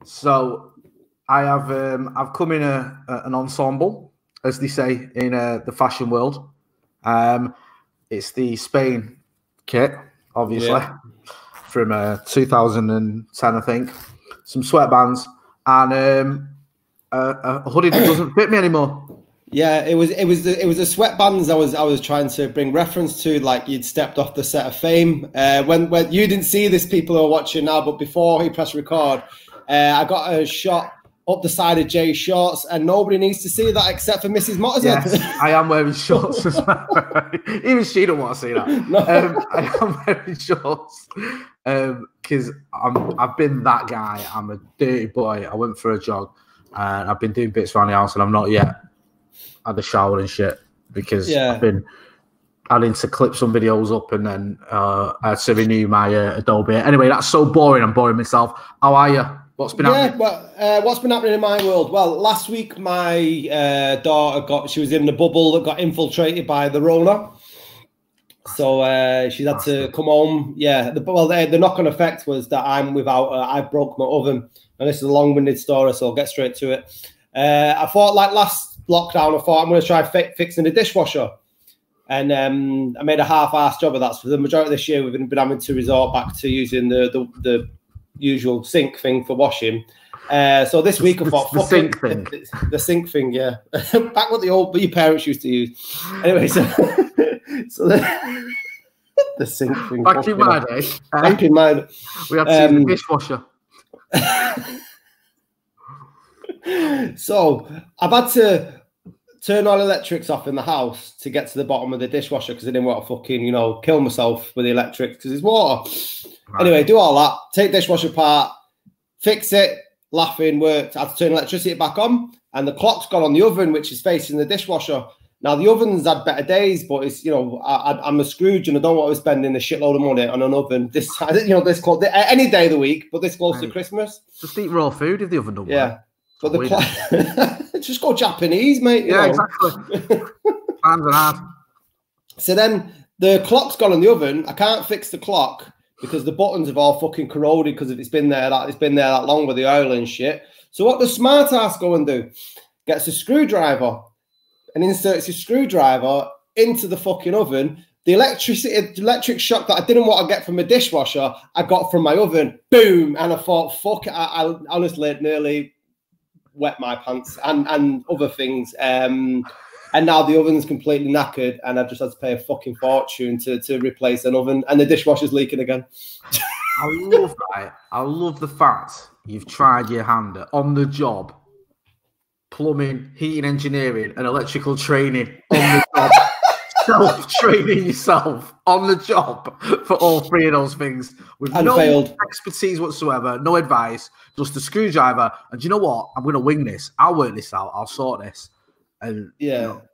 So I have I've come in an ensemble, as they say in the fashion world. It's the Spain kit, obviously, from 2010, I think. Some sweatbands and a hoodie that doesn't fit me anymore. Yeah, it was the sweatbands I was trying to bring reference to, like you'd stepped off the set of Fame. When you didn't see this, people who are watching now, but before he pressed record, I got a shot up the side of Jay's shorts, and nobody needs to see that except for Mrs. Motters. Yes, I am wearing shorts as well. Even she don't want to see that. No. I am wearing shorts because I've been that guy. I'm a dirty boy. I went for a jog and I've been doing bits around the house, and I'm not yet had a shower and shit because I've been having to clip some videos up, and then I had to renew my Adobe. Anyway, that's so boring. I'm boring myself. How are you? What's been happening? Well, what's been happening in my world? Well, last week my daughter she was in the bubble that got infiltrated by the Rona. So she had to come home. Yeah, the knock-on effect was that I'm without I broke my oven. And this is a long-winded story, so I'll get straight to it. I thought, like last lockdown, I thought I'm going to try fixing the dishwasher. And I made a half-assed job of that. So for the majority of this year, we've been having to resort back to using the usual sink thing for washing. So this week I thought, the sink thing. The sink thing, yeah. Back what your parents used to use. Anyway, so the sink thing. Back in my day. Back in my day. We had to use the dishwasher. So I've had to turn all electrics off in the house to get to the bottom of the dishwasher because I didn't want to fucking, kill myself with the electrics because it's water. Right. Anyway, do all that, take dishwasher apart, fix it, laughing, worked. I had to turn electricity back on, and the clock's gone on the oven, which is facing the dishwasher. Now, the oven's had better days, but it's, I'm a Scrooge and I don't want to be spending a shitload of money on an oven this close, any day of the week, but this close to Christmas. Just eat raw food if the oven don't work. But the just go Japanese, mate. Yeah, exactly. Times are hard. So then the clock's gone on the oven. I can't fix the clock because the buttons have all fucking corroded because it's been there that long with the oil and shit. So what does smart ass go and do? Gets a screwdriver and inserts his screwdriver into the fucking oven. The electric shock that I didn't want to get from a dishwasher, I got from my oven. Boom! And I thought, fuck it. I honestly nearly wet my pants and other things. And now the oven's completely knackered, and I've just had to pay a fucking fortune to replace an oven, and the dishwasher's leaking again. I love that. I love the fact you've tried your hand at on the job, plumbing, heating, engineering, and electrical training on the job. Self-training yourself on the job for all three of those things with no expertise whatsoever, no advice, just a screwdriver. And do you know what? I'm going to wing this. I'll work this out. I'll sort this. And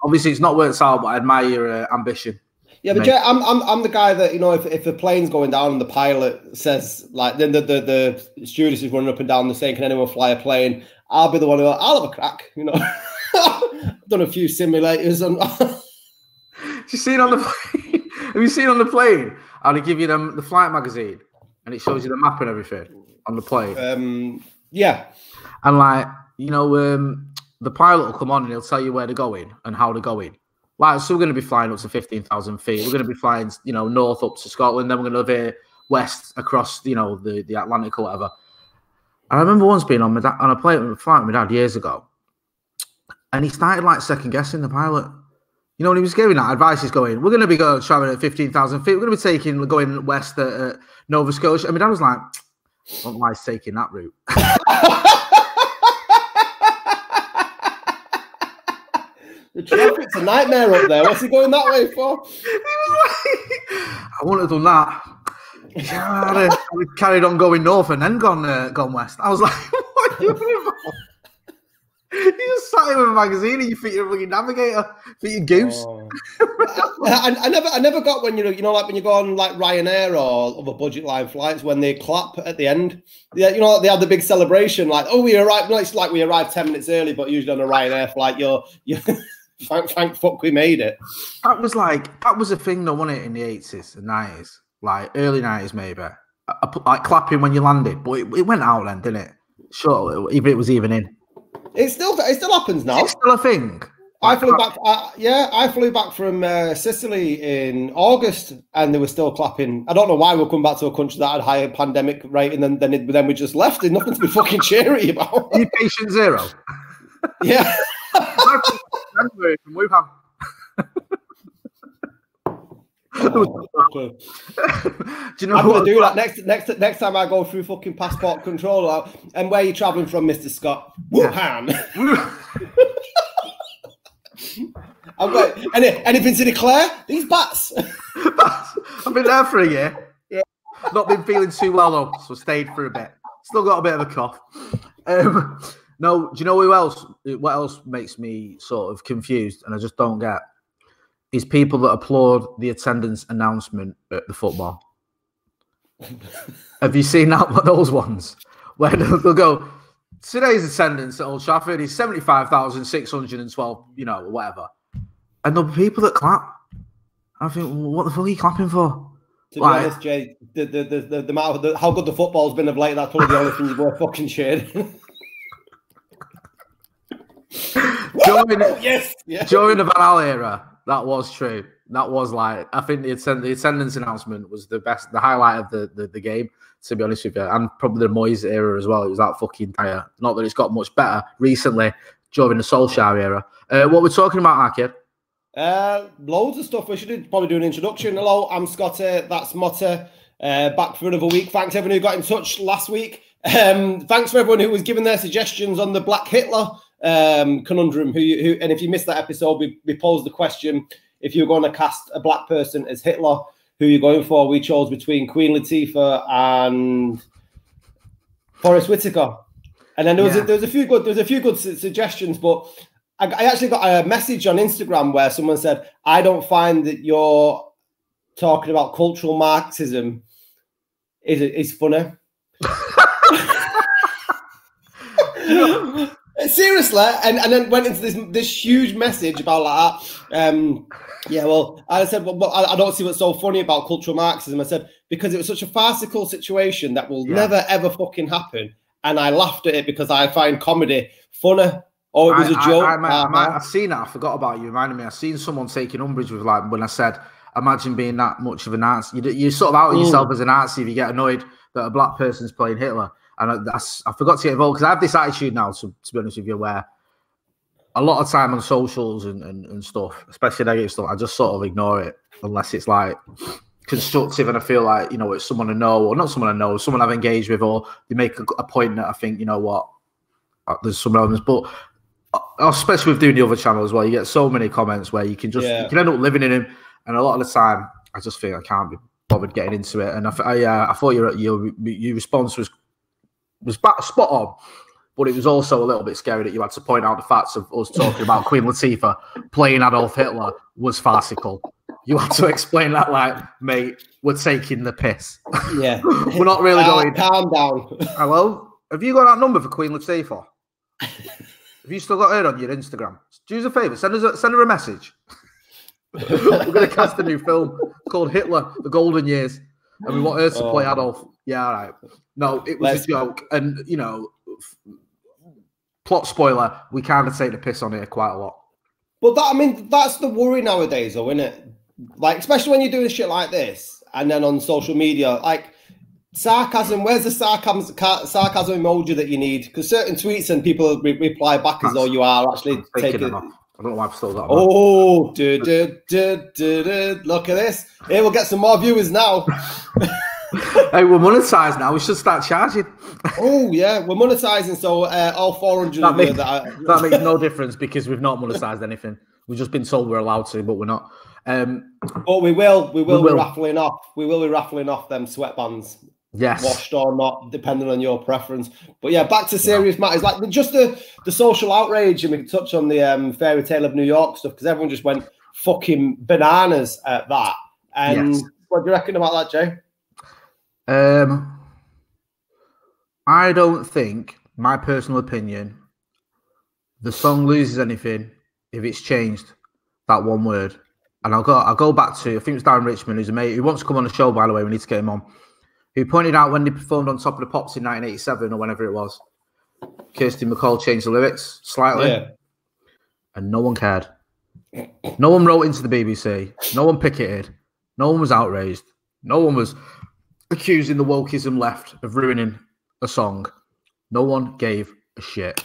obviously it's not worked out, but I admire your ambition. Yeah, but Jay, I'm the guy that if a plane's going down and the pilot says like then the stewardess is running up and down the saying, "Can anyone fly a plane?" I'll be the one who I'll have a crack. I've done a few simulators and. Have you seen on the plane? How they give you the flight magazine and it shows you the map and everything on the plane? Yeah. And the pilot will come on and he'll tell you where they're going and how they're going. Like, so we're going to be flying up to 15,000 feet. We're going to be flying, north up to Scotland. Then we're going to veer west across, the Atlantic or whatever. And I remember once being on a flight with my dad years ago, and he started second guessing the pilot. When he was giving that advice, he's going, we're going to be traveling at 15,000 feet. We're going to be going west at Nova Scotia. And my dad was like, I don't like taking that route. The traffic's a nightmare up there. What's he going that way for? He was like, I wouldn't have done that. I'd have carried on going north and then gone west. I was like, what are you doing about? You just sat here with a magazine and you think you're a fucking navigator, think you're goose. Oh. I never got when when you go on like Ryanair or other budget line flights when they clap at the end. Yeah, they have the big celebration like, oh, we arrived. No, it's like we arrived 10 minutes early, but usually on a Ryanair flight, you're thank fuck we made it. That was a thing though, wasn't it, in the 80s and 90s, like early 90s maybe, like clapping when you landed, but it went out then, didn't it? Sure, even it was even in. It still happens now. It's still a thing. I flew back. I flew back from Sicily in August, and they were still clapping. I don't know why we're coming back to a country that had higher pandemic rate, and then we just left. There's nothing to be fucking cheery about. Are you patient zero? Yeah. From Wuhan. Do you know I'm going to do that next time I go through fucking passport control. And where are you travelling from, Mr. Scott? Wuhan. I'm like, anything to declare? These bats. I've been there for a year. Yeah. Not been feeling too well though, so stayed for a bit. Still got a bit of a cough. No, do you know who else? What else makes me sort of confused, and I just don't get, is people that applaud the attendance announcement at the football. Have you seen those ones where they'll go, today's attendance at Old Trafford is 75,612, whatever. And there'll be people that clap. I think, what the fuck are you clapping for? To be honest, Jay, the amount of how good the football's been of late, that's probably the only thing you've worth fucking cheering. During the Van Gaal era, that was true. That was like, I think the attendance announcement was the highlight of the game, to be honest with you. And probably the Moyes era as well. It was that fucking dire. Not that it's got much better recently during the Solskjaer era. What we're talking about, our kid? Loads of stuff. We should probably do an introduction. Hello, I'm Scotty. That's Motty. Back for another week. Thanks everyone who got in touch last week. Thanks for everyone who was giving their suggestions on the Black Hitler conundrum. And if you missed that episode, we posed the question: if you're going to cast a black person as Hitler, who are you going for? We chose between Queen Latifah and Forrest Whitaker. And then there was a few good suggestions, but I actually got a message on Instagram where someone said, "I don't find that you're talking about cultural Marxism is funny." Seriously, and then went into this huge message about that. Yeah, well, I said, well, I don't see what's so funny about cultural Marxism. I said, because it was such a farcical situation that will never, ever fucking happen. And I laughed at it because I find comedy funny. Oh, it was a joke. I've seen that. I forgot about you. Reminded me. I've seen someone taking umbrage with, like, when I said, imagine being that much of a Nazi. You sort of out yourself as a Nazi if you get annoyed that a black person's playing Hitler. And I forgot to get involved because I have this attitude now, to be honest with you, where a lot of time on socials and stuff, especially negative stuff, I just sort of ignore it unless it's like constructive and I feel like, it's someone I know, or not someone I know, someone I've engaged with, or they make a point that I think, there's some elements. But especially with doing the other channel as well, you get so many comments where you can just you can end up living in them. And a lot of the time, I just think I can't be bothered getting into it. And I thought your response was spot on, but it was also a little bit scary that you had to point out the facts of us talking about Queen Latifah playing Adolf Hitler was farcical. You had to explain that, like, mate, we're taking the piss. Yeah. We're not really going. Calm down. Hello? Have you got that number for Queen Latifah? Have you still got her on your Instagram? Do us a favour, send her a message. We're going to cast a new film called Hitler, The Golden Years, and we want her to play Adolf. Yeah, all right. No, it was a joke. And, plot spoiler, we kind of take the piss on here quite a lot. But that's the worry nowadays, though, isn't it? Like, especially when you're doing shit like this, and then on social media, like, sarcasm, where's the sarcasm emoji that you need? Because certain tweets and people reply back as though you are actually taking it. I don't know why I've still got that. Oh, look at this. Here, we'll get some more viewers now. Hey, we're monetized now. We should start charging. Oh, yeah. We're monetizing, so all 400 that makes no difference because we've not monetized anything. We've just been told we're allowed to, but we're not. But we will be raffling off. We will be raffling off them sweatbands. Yes. Washed or not, depending on your preference. But yeah, back to serious matters. Like just the social outrage, and we can touch on the fairy tale of New York stuff, because everyone just went fucking bananas at that. And what do you reckon about that, Jay? I don't think, my personal opinion, the song loses anything if it's changed that one word. And I'll go back to, I think it was Darren Richmond, who's a mate who wants to come on the show, by the way. We need to get him on. Who pointed out when they performed on Top of the Pops in 1987 or whenever it was, Kirsty MacColl changed the lyrics slightly, and no one cared. No one wrote into the BBC. No one picketed. No one was outraged. No one was accusing the wokeism left of ruining a song. No one gave a shit.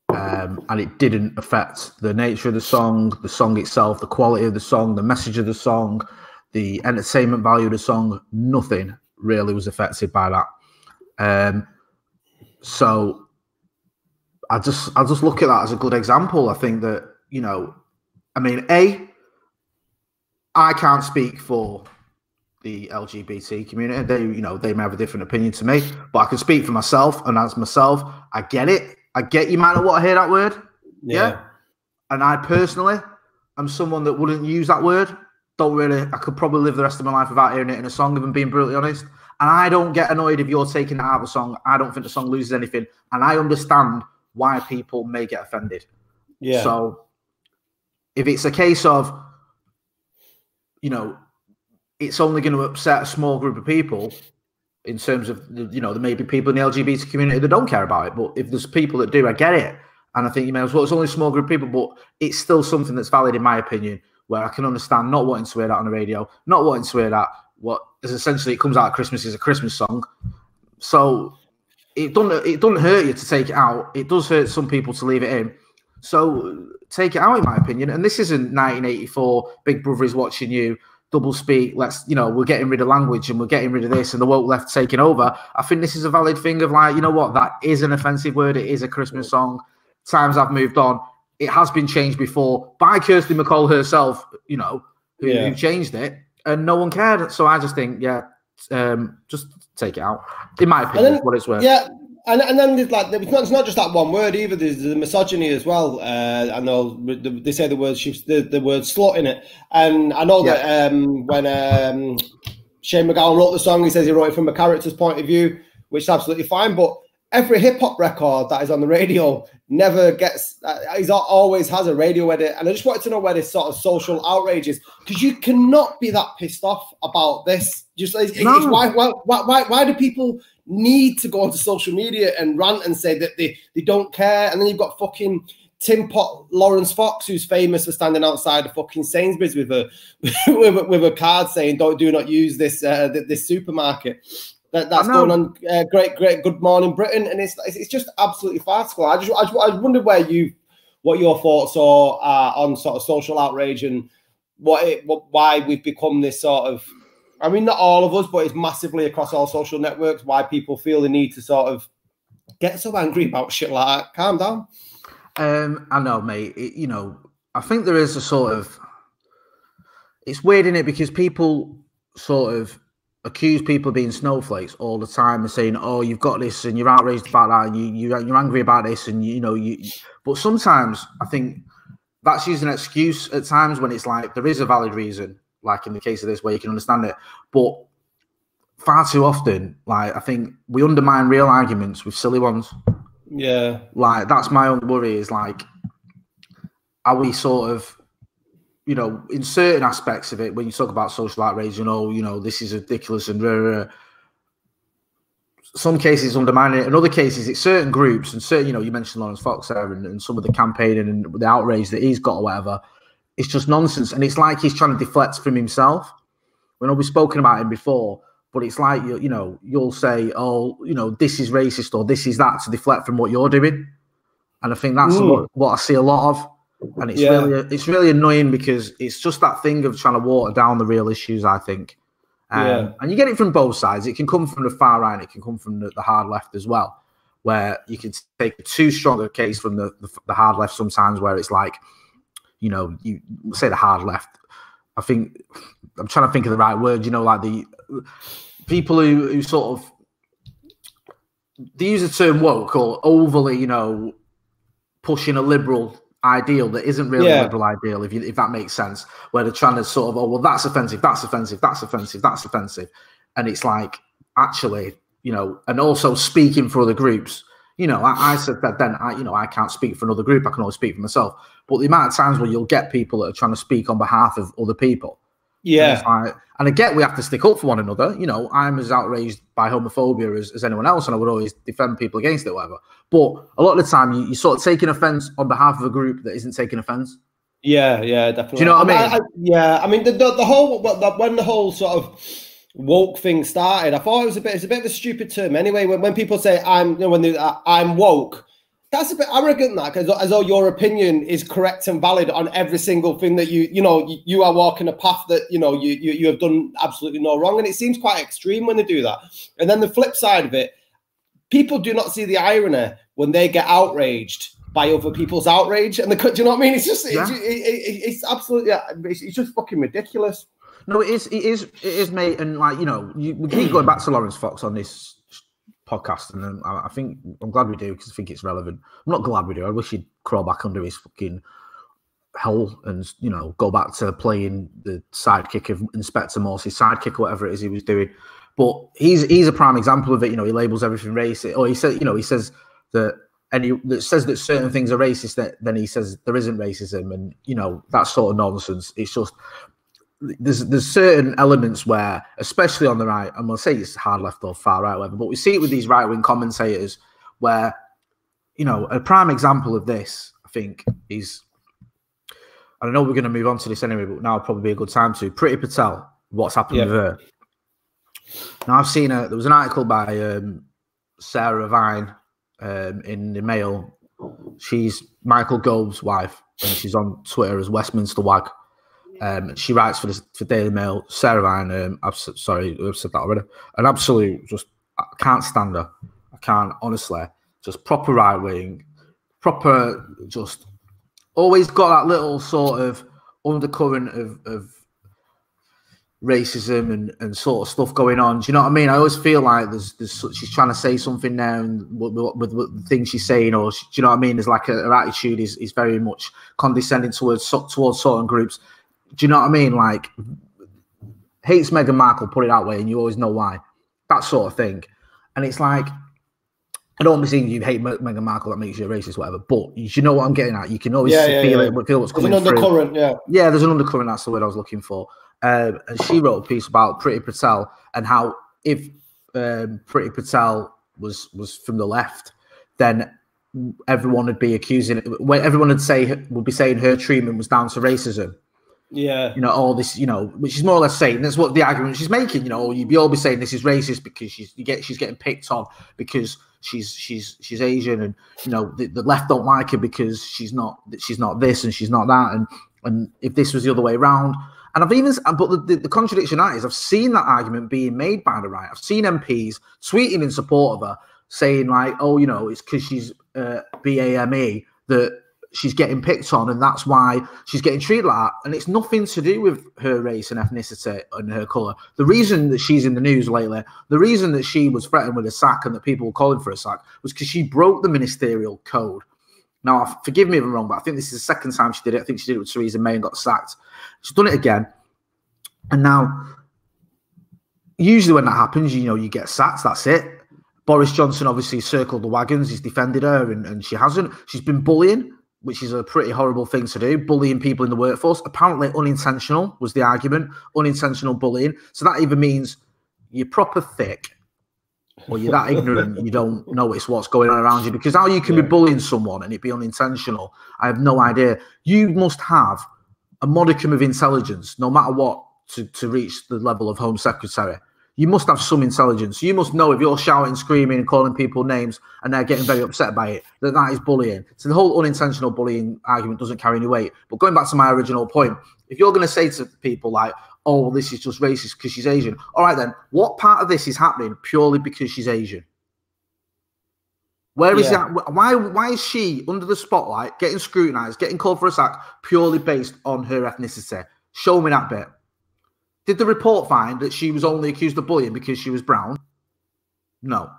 And it didn't affect the nature of the song itself, the quality of the song, the message of the song, the entertainment value of the song. Nothing really was affected by that. So I just look at that as a good example. I think that, you know, I mean, I can't speak for the LGBT community. They, you know, they may have a different opinion to me, but I can speak for myself, and as myself, I get it. I get you might not want to hear that word. Yeah. And I personally am someone that wouldn't use that word. I could probably live the rest of my life without hearing it in a song, if I'm being brutally honest. And I don't get annoyed if you're taking it out of a song. I don't think the song loses anything. And I understand why people may get offended. Yeah. So if it's a case of, you know, it's only going to upset a small group of people, in terms of, you know, there may be people in the LGBT community that don't care about it, but if there's people that do, I get it. And I think you may as well, it's only a small group of people, but it's still something that's valid in my opinion, where I can understand not wanting to hear that on the radio, not wanting to hear that what is essentially, it comes out at Christmas, is a Christmas song. So it doesn't hurt you to take it out. It does hurt some people to leave it in. So take it out, in my opinion. And this isn't 1984, Big Brother is watching you, double speak, let's, you know, we're getting rid of language and we're getting rid of this and the woke left taking over. I think this is a valid thing of like, you know what, that is an offensive word. It is a Christmas song. Times have moved on. It has been changed before by Kirsty MacColl herself, you know, who changed it, and no one cared. So I just think, just take it out. In my opinion, then, what it's worth. Yeah. And then there's like, it's not just that one word either. There's the misogyny as well. I know they say the word slut in it, and I know that when Shane MacGowan wrote the song, he says he wrote it from a character's point of view, which is absolutely fine. But every hip hop record that is on the radio never gets. He always has a radio edit, and I just wanted to know where this sort of social outrage is, because you cannot be that pissed off about this. Just it's why do people need to go onto social media and rant and say that they don't care? And then you've got fucking Tim Pot Lawrence Fox, who's famous for standing outside the fucking Sainsbury's with a card saying do not use this this supermarket. That's going on. Great Good Morning Britain, and it's just absolutely farcical. I wonder what your thoughts are on sort of social outrage and why we've become this sort of. I mean, not all of us, but it's massively across all social networks, why people feel the need to sort of get so angry about shit like that. Calm down. I know, mate. You know, I think there is a sort of... It's weird, isn't it? Because people sort of accuse people of being snowflakes all the time and saying, oh, you've got this and you're outraged about that and you're angry about this and, you know... But sometimes I think that's using an excuse at times when it's like there is a valid reason, like in the case of this, where you can understand it. But far too often, like, I think we undermine real arguments with silly ones. Yeah. Like, that's my own worry, is like, are we sort of, you know, in certain aspects of it, when you talk about social outrage, you know, this is ridiculous and some cases undermining it. In other cases, it's certain groups and certain, you know, you mentioned Lawrence Fox there and some of the campaigning and the outrage that he's got or whatever. It's just nonsense. And it's like he's trying to deflect from himself. We know we've spoken about him before, but it's like, you know, you'll say, oh, you know, this is racist or this is that, to deflect from what you're doing. And I think that's what I see a lot of. And it's really annoying, because it's just that thing of trying to water down the real issues, I think. And you get it from both sides. It can come from the far right, it can come from the hard left as well, where you can take a too strong a case from the hard left sometimes, where it's like, you know, you say the hard left. I think I'm trying to think of the right word. You know, like the people who sort of, they use the term woke or overly, you know, pushing a liberal ideal that isn't really a liberal ideal, if that makes sense. Where they're trying to sort of, oh well, that's offensive, that's offensive, that's offensive, that's offensive, and it's like, actually, you know, and also speaking for other groups. You know, I said that then, I can't speak for another group. I can only speak for myself. But the amount of times where you'll get people that are trying to speak on behalf of other people, Yeah. And I get we have to stick up for one another. You know, I'm as outraged by homophobia as anyone else, and I would always defend people against it, whatever. But a lot of the time, you're sort of taking offence on behalf of a group that isn't taking offence. Yeah, definitely. Do you know what I mean? I mean, the whole when the whole sort of woke thing started, I thought it's a bit of a stupid term anyway. When people say I'm woke, that's a bit arrogant, that, as though your opinion is correct and valid on every single thing that you are walking a path that you have done absolutely no wrong, and it seems quite extreme when they do that. And then the flip side of it, people do not see the irony when they get outraged by other people's outrage, and do you know what I mean? It's just it's absolutely it's just fucking ridiculous. No, it is, mate. And like we keep going back to Lawrence Fox on this podcast, and I think I'm glad we do, because I think it's relevant. I'm not glad we do. I wish he'd crawl back under his fucking hell and go back to playing the sidekick of Inspector Morse's sidekick or whatever it is he was doing. But he's a prime example of it. He labels everything racist, or he says that. And that says that certain things are racist, then he says there isn't racism, and that sort of nonsense. It's just there's certain elements where, especially on the right, I'm gonna say it's hard left or far right, whatever, but we see it with these right wing commentators, where a prime example of this, I think, is, I know we're going to move on to this anyway, but now would probably be a good time to Priti Patel. What's happened with her? Now I've seen there was an article by Sarah Vine. In the Mail. She's Michael Gove's wife, and she's on Twitter as Westminster Wag. She writes for Daily Mail. Sarah Vine, sorry, I've said that already. An absolute, just, I can't stand her. I can't, honestly. Just proper right wing, proper, just always got that little sort of undercurrent of racism and sort of stuff going on. Do you know what I mean? I always feel like she's trying to say something now, and with the things she's saying, or do you know what I mean? There's like her attitude is very much condescending towards certain groups. Do you know what I mean? Like, hates Meghan Markle, put it that way, and you always know why. That sort of thing. And it's like, I don't be saying you hate Meghan Markle, that makes you a racist, whatever. But you know what I'm getting at. You can always feel what's coming through. There's an undercurrent, yeah, there's an undercurrent. That's the word I was looking for. And she wrote a piece about Priti Patel and how if Priti Patel was from the left, then everyone would be accusing, everyone would be saying her treatment was down to racism. Yeah, all this, which is more or less saying that's what the argument she's making. You'd all be saying this is racist because she's getting picked on because she's Asian, and the left don't like her because she's not this and she's not that, and if this was the other way around. And but the contradiction is I've seen that argument being made by the right. I've seen MPs tweeting in support of her, saying like, oh, it's because she's BAME that she's getting picked on, and that's why she's getting treated like that. And it's nothing to do with her race and ethnicity and her colour. The reason that she's in the news lately, the reason that she was threatened with a sack and that people were calling for a sack, was because she broke the ministerial code. Now, forgive me if I'm wrong, but I think this is the second time she did it. I think she did it with Theresa May and got sacked. She's done it again. And now, usually when that happens, you get sacked. That's it. Boris Johnson obviously circled the wagons. He's defended her, and she hasn't. She's been bullying, which is a pretty horrible thing to do, bullying people in the workforce. Apparently unintentional was the argument, unintentional bullying. So that either means you're proper thick, or you're that ignorant you don't notice what's going on around you. Because how you can be bullying someone and it be unintentional, I have no idea. You must have a modicum of intelligence, no matter what, to reach the level of Home Secretary. You must have some intelligence. You must know if you're shouting, screaming, and calling people names and they're getting very upset by it, that is bullying. So the whole unintentional bullying argument doesn't carry any weight. But going back to my original point, if you're going to say to people like, oh, well, this is just racist because she's Asian. All right, then, what part of this is happening purely because she's Asian? Where is that? Why is she under the spotlight, getting scrutinised, getting called for a sack purely based on her ethnicity? Show me that bit. Did the report find that she was only accused of bullying because she was brown? No.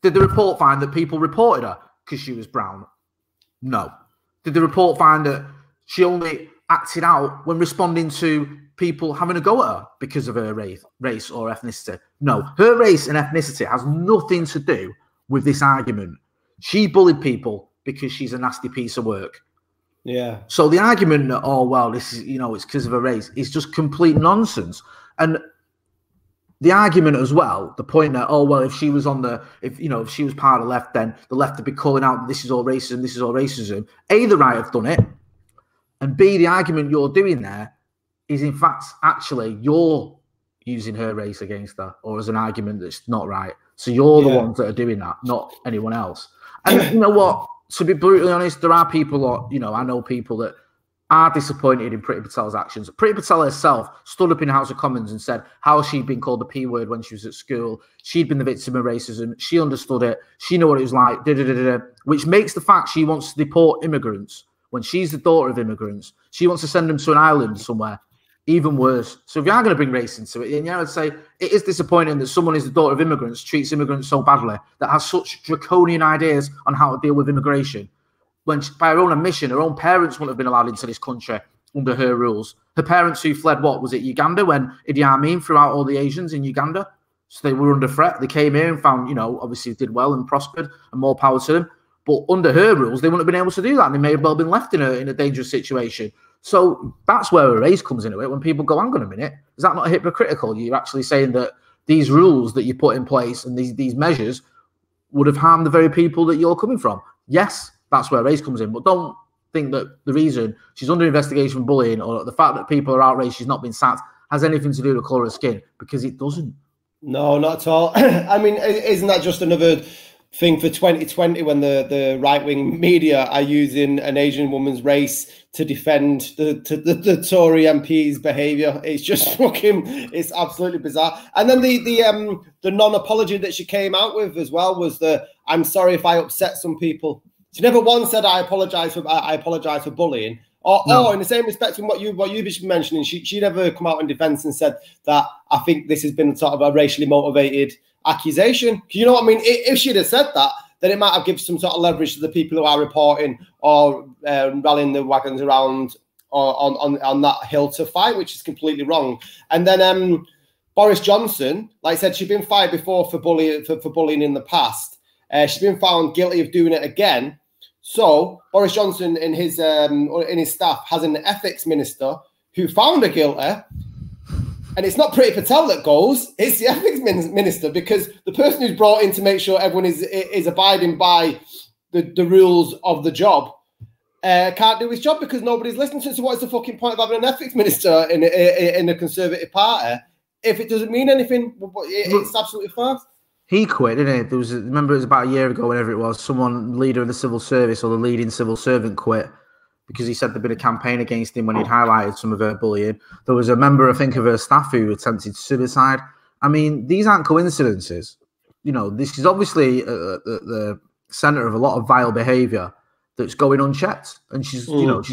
Did the report find that people reported her because she was brown? No. Did the report find that she only acted out when responding to people having a go at her because of her race or ethnicity? No. Her race and ethnicity has nothing to do with this argument. She bullied people because she's a nasty piece of work. Yeah. So the argument that, oh, well, this is, you know, it's because of a race is just complete nonsense. And the argument as well, the point that, oh, well, if she was on the, if she was part of the left, then the left would be calling out, this is all racism, this is all racism. A, the right have done it. And B, the argument you're doing there is, in fact, actually, you're using her race against her, or as an argument that's not right. So you're the ones that are doing that, not anyone else. And you know what? To be brutally honest, there are people, I know people that are disappointed in Priti Patel's actions. Priti Patel herself stood up in the House of Commons and said how she'd been called the P word when she was at school. She'd been the victim of racism. She understood it. She knew what it was like, which makes the fact she wants to deport immigrants when she's the daughter of immigrants. She wants to send them to an island somewhere. Even worse. So if you are going to bring race into it, then I would say it is disappointing that someone who's the daughter of immigrants treats immigrants so badly, that has such draconian ideas on how to deal with immigration. When by her own admission, her own parents wouldn't have been allowed into this country under her rules. Her parents who fled, Uganda, when Idi Amin threw out all the Asians in Uganda. So they were under threat. They came here and found, obviously did well and prospered, and more power to them. But under her rules, they wouldn't have been able to do that. And they may have well been left in a dangerous situation. So that's where a race comes into it. When people go, hang on a minute, is that not hypocritical? You're actually saying that these rules that you put in place and these measures would have harmed the very people that you're coming from. Yes, that's where race comes in. But don't think that the reason she's under investigation for bullying, or the fact that people are outraged she's not been sacked, has anything to do with the colour of skin, because it doesn't. No, not at all. I mean, isn't that just another thing for 2020 when the right-wing media are using an Asian woman's race to defend the Tory MP's behaviour? It's just it's absolutely bizarre. And then the non-apology that she came out with as well was I'm sorry if I upset some people. She never once said I apologise for bullying. Or in the same respect from what you've been mentioning, she never come out in defence and said that I think this has been sort of a racially motivated accusation. You know what I mean? If she'd have said that, then it might have given some sort of leverage to the people who are reporting or rallying the wagons around on that hill to fight, which is completely wrong. And then Boris Johnson, like I said, she'd been fired before for bullying in the past. She's been found guilty of doing it again. So Boris Johnson in his staff has an ethics minister who found her guilty. And it's not Priti Patel that goes, it's the ethics minister, because the person who's brought in to make sure everyone is abiding by the rules of the job can't do his job because nobody's listening to it. So what's the fucking point of having an ethics minister in a Conservative party if it doesn't mean anything? It's absolutely farce. He quit, didn't he? Remember it was about a year ago, whenever it was, someone, leader of the civil service or the leading civil servant, quit because he said there'd been a campaign against him when he'd highlighted some of her bullying. There was a member, I think, of her staff who attempted suicide. I mean, these aren't coincidences. This is obviously the centre of a lot of vile behaviour that's going unchecked, and she's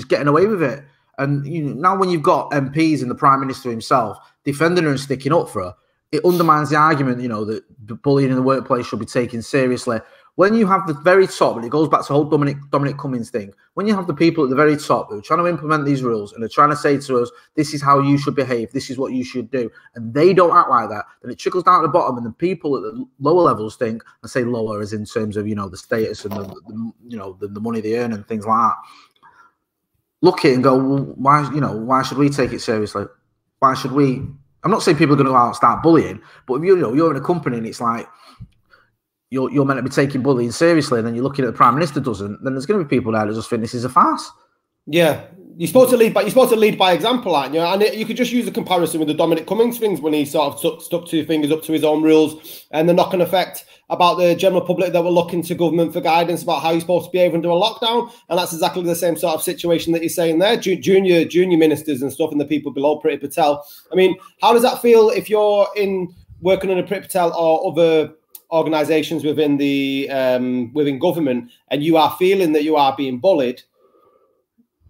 getting away with it. And now when you've got MPs and the Prime Minister himself defending her and sticking up for her, it undermines the argument, that bullying in the workplace should be taken seriously. When you have the very top, and it goes back to the whole Dominic Cummings thing, when you have the people at the very top who are trying to implement these rules and are trying to say to us, this is how you should behave, this is what you should do, and they don't act like that, then it trickles down to the bottom, and the people at the lower levels think, I say lower as in terms of, the status and the money they earn and things like that, look at it and go, well, why should we take it seriously? Why should we? I'm not saying people are going to go out and start bullying, but if you're in a company and it's like you're meant to be taking bullying seriously, and then you're looking at the Prime Minister doesn't, then there's going to be people there that just think this is a farce. Yeah, you're supposed to lead by example, aren't you? And you could just use the comparison with the Dominic Cummings things when he sort of stuck two fingers up to his own rules, and the knock-on effect about the general public that were looking to government for guidance about how you're supposed to behave under a lockdown. And that's exactly the same sort of situation that you're saying there. Junior ministers and stuff and the people below Priti Patel. I mean, how does that feel if you're working under Priti Patel or other organisations within within government, and you are feeling that you are being bullied?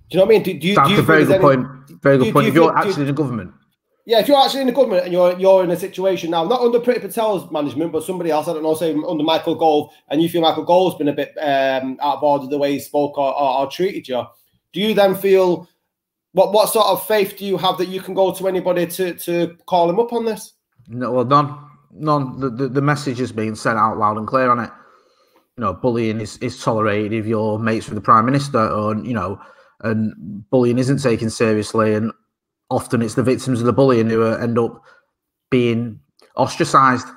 Do you know what I mean? That's a very good point. Very good point. If you're actually in the government. Yeah, if you're actually in the government and you're in a situation now, not under Priti Patel's management, but somebody else, I don't know, say under Michael Gove, and you feel Michael Gove's been a bit out of order the way he spoke or treated you, do you then feel, what sort of faith do you have that you can go to anybody to call him up on this? No, well, none. The message is being sent out loud and clear on it. Bullying is tolerated if you're mates with the Prime Minister, or and bullying isn't taken seriously, and often it's the victims of the bullying who end up being ostracised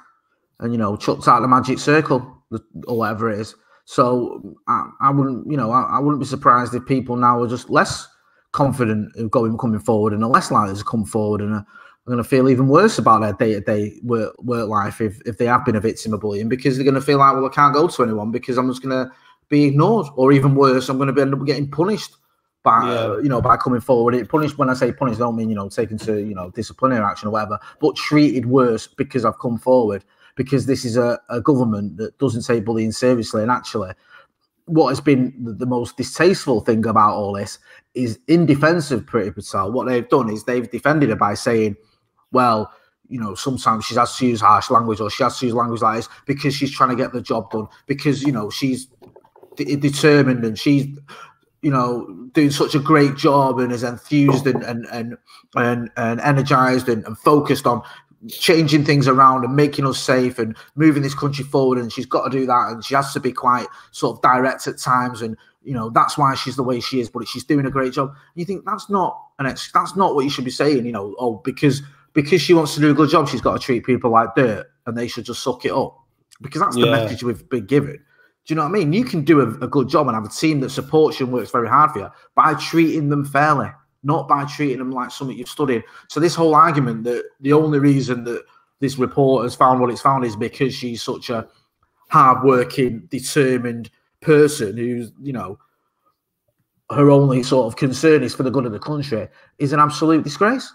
and, you know, chucked out of the magic circle or whatever it is. So I wouldn't, you know, I wouldn't be surprised if people now are just less confident of coming forward and are less likely to come forward and are going to feel even worse about their day-to-day work life if they have been a victim of bullying, because they're going to feel like, well, I can't go to anyone because I'm just going to be ignored, or even worse, I'm going to end up getting punished by you know, by coming forward. Punished, when I say punished, I don't mean, you know, taken to, you know, disciplinary action or whatever, but treated worse because I've come forward, because this is a government that doesn't take bullying seriously. And actually, what has been the most distasteful thing about all this is, in defense of Priti Patel, what they've done is they've defended her by saying, well, you know, sometimes she has to use harsh language, or she has to use language like this because she's trying to get the job done, because, you know, she's determined and she's, you know, doing such a great job and is enthused and energized and focused on changing things around and making us safe and moving this country forward, and she's got to do that, and she has to be quite sort of direct at times, and, you know, that's why she's the way she is, but she's doing a great job. You think that's not what you should be saying, you know, oh, because she wants to do a good job, she's got to treat people like dirt and they should just suck it up, because that's the message we've been given. Do you know what I mean? You can do a good job and have a team that supports you and works very hard for you by treating them fairly, not by treating them like something you've studied. So this whole argument that the only reason that this report has found what it's found is because she's such a hard-working, determined person who's, you know, her only sort of concern is for the good of the country, is an absolute disgrace.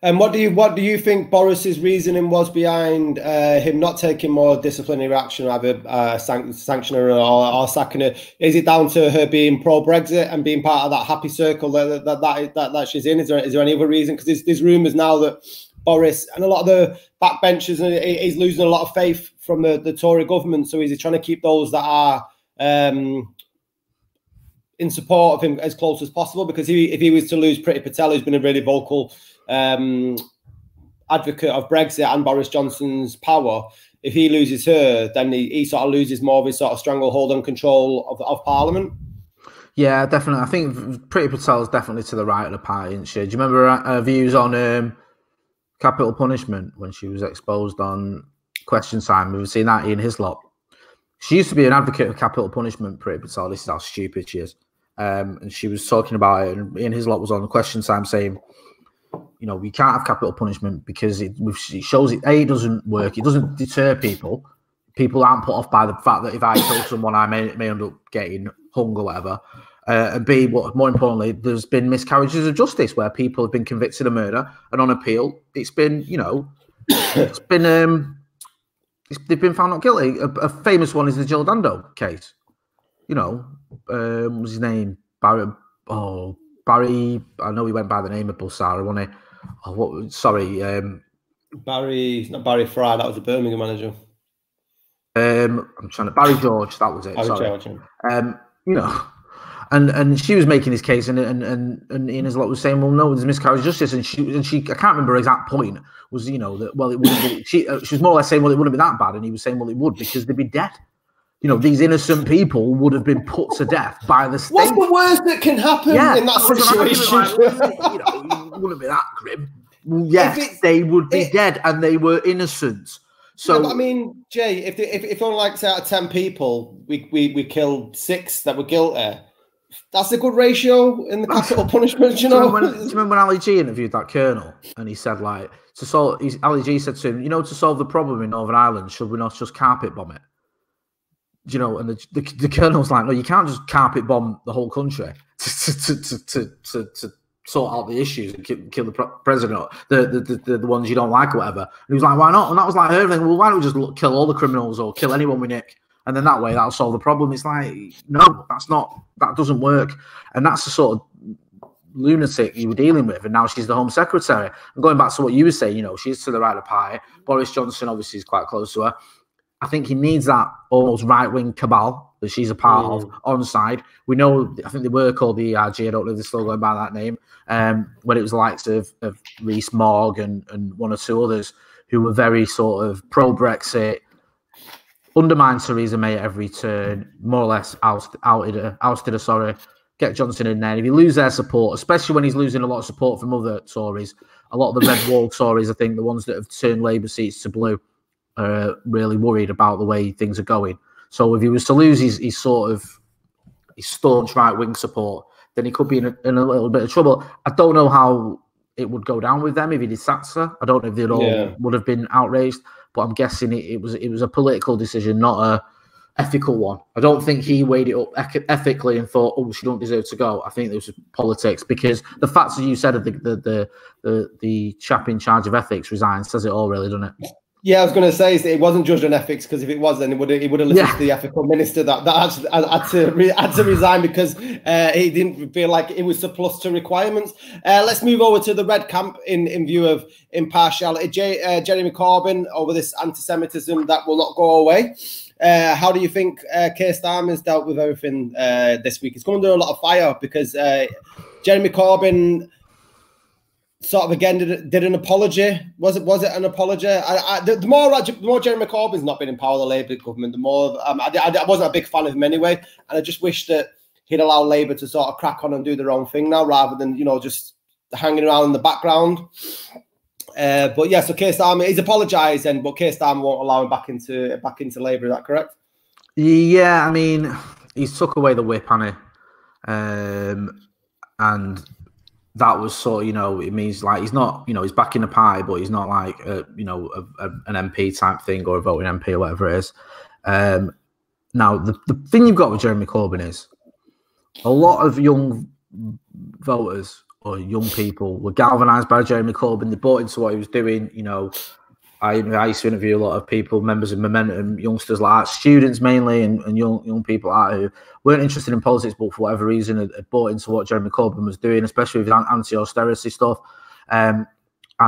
And what do you think Boris's reasoning was behind him not taking more disciplinary action, either sanctioning her or sacking her? Is it down to her being pro-Brexit and being part of that happy circle that she's in? Is there any other reason? Because there's rumours now that Boris and a lot of the backbenchers, he's losing a lot of faith from the Tory government. So is he trying to keep those that are in support of him as close as possible? Because if he was to lose Priti Patel, who's been a really vocal advocate of Brexit and Boris Johnson's power, if he loses her, then he sort of loses more of his sort of stranglehold and control of Parliament. Yeah, definitely. I think Priti Patel is definitely to the right of the party, isn't she? Do you remember her views on capital punishment when she was exposed on Question Time? We've seen that in his lot. She used to be an advocate of capital punishment, Priti Patel. This is how stupid she is. And she was talking about it, and Ian Hislop was on Question Time saying, you know, we can't have capital punishment because it shows it doesn't work. It doesn't deter people. People aren't put off by the fact that if I kill someone, I may end up getting hung or whatever. And B, more importantly, there's been miscarriages of justice where people have been convicted of murder, and on appeal, it's been, you know, they've been found not guilty. A famous one is the Gildo case. You know, what was his name? Barry. I know he went by the name of Bulsara, wasn't he? Oh, what? Sorry, Barry. Not Barry Fry. That was the Birmingham manager. I'm trying to Barry George. That was it. Barry sorry. George. You know, and she was making his case, and Ian Hislop was saying, well, no, there's miscarriage of justice, and she I can't remember her exact point. Was, you know, that, well, it wouldn't be, she was more or less saying, well, it wouldn't be that bad, and he was saying, well, it would, because they'd be dead. You know, these innocent people would have been put to death by the state. What's the worst that can happen in that situation? Like, you know, it wouldn't be that grim. Well, yes, they would be dead, and they were innocent. So, but I mean, Jay, if only like say out of 10 people, we killed 6 that were guilty, that's a good ratio in the capital punishment. You know, do you remember when Ali G interviewed that colonel, and he said, like, Ali G said to him, you know, to solve the problem in Northern Ireland, should we not just carpet bomb it? You know, and the colonel's like, no, you can't just carpet bomb the whole country to sort out the issues and kill the president, the ones you don't like or whatever. And he was like, why not? And that was like her thing. Well, why don't we just kill all the criminals or kill anyone we nick? And then that way that'll solve the problem. It's like, no, that doesn't work. And that's the sort of lunatic you were dealing with. And now she's the Home Secretary. And going back to what you were saying, you know, she's to the right of the party. Boris Johnson obviously is quite close to her. I think he needs that almost right-wing cabal that she's a part of on side. We know, I think they were called the ERG, I don't know if they're still going by that name, when it was the likes of Rees Mogg and one or two others who were very sort of pro-Brexit, undermined Theresa May at every turn, more or less ousted her, get Johnson in there. If you lose their support, especially when he's losing a lot of support from other Tories, a lot of the red wall Tories, I think the ones that have turned Labour seats to blue, are really worried about the way things are going. So if he was to lose his staunch right-wing support, then he could be in a little bit of trouble. I don't know how it would go down with them if he did sack her. I don't know if they'd all would have been outraged, but I'm guessing it was a political decision, not a ethical one. I don't think he weighed it up ethically and thought, oh, she don't deserve to go. I think it was politics, because the facts, as you said, of the chap in charge of ethics resigned says it all, really, doesn't it? Yeah, I was going to say it wasn't judged on ethics, because if it was, then he would have listened to the ethical minister that actually had to resign because he didn't feel like it was surplus to requirements. Let's move over to the red camp in view of impartiality. Jeremy Corbyn over this anti-Semitism that will not go away. How do you think Keir Starmer's dealt with everything this week? It's come under a lot of fire because Jeremy Corbyn sort of again did an apology. Was it an apology? The more Jeremy Corbyn's not been in power, the Labour government, the more I wasn't a big fan of him anyway, and I just wish that he'd allow Labour to sort of crack on and do their own thing now, rather than just hanging around in the background. But yeah, so Keir Starmer, he's apologising, but Keir Starmer won't allow him back into Labour. Is that correct? Yeah, I mean, he's took away the whip, hasn't he? And that was sort of, it means like he's not, he's back in the party, but he's not like, an MP type thing or a voting MP or whatever it is. Now, the thing you've got with Jeremy Corbyn is a lot of young voters or young people were galvanised by Jeremy Corbyn. They bought into what he was doing. I used to interview a lot of people, members of Momentum, youngsters like that, students mainly, and young people like that who weren't interested in politics, but for whatever reason had bought into what Jeremy Corbyn was doing, especially with anti-austerity stuff, and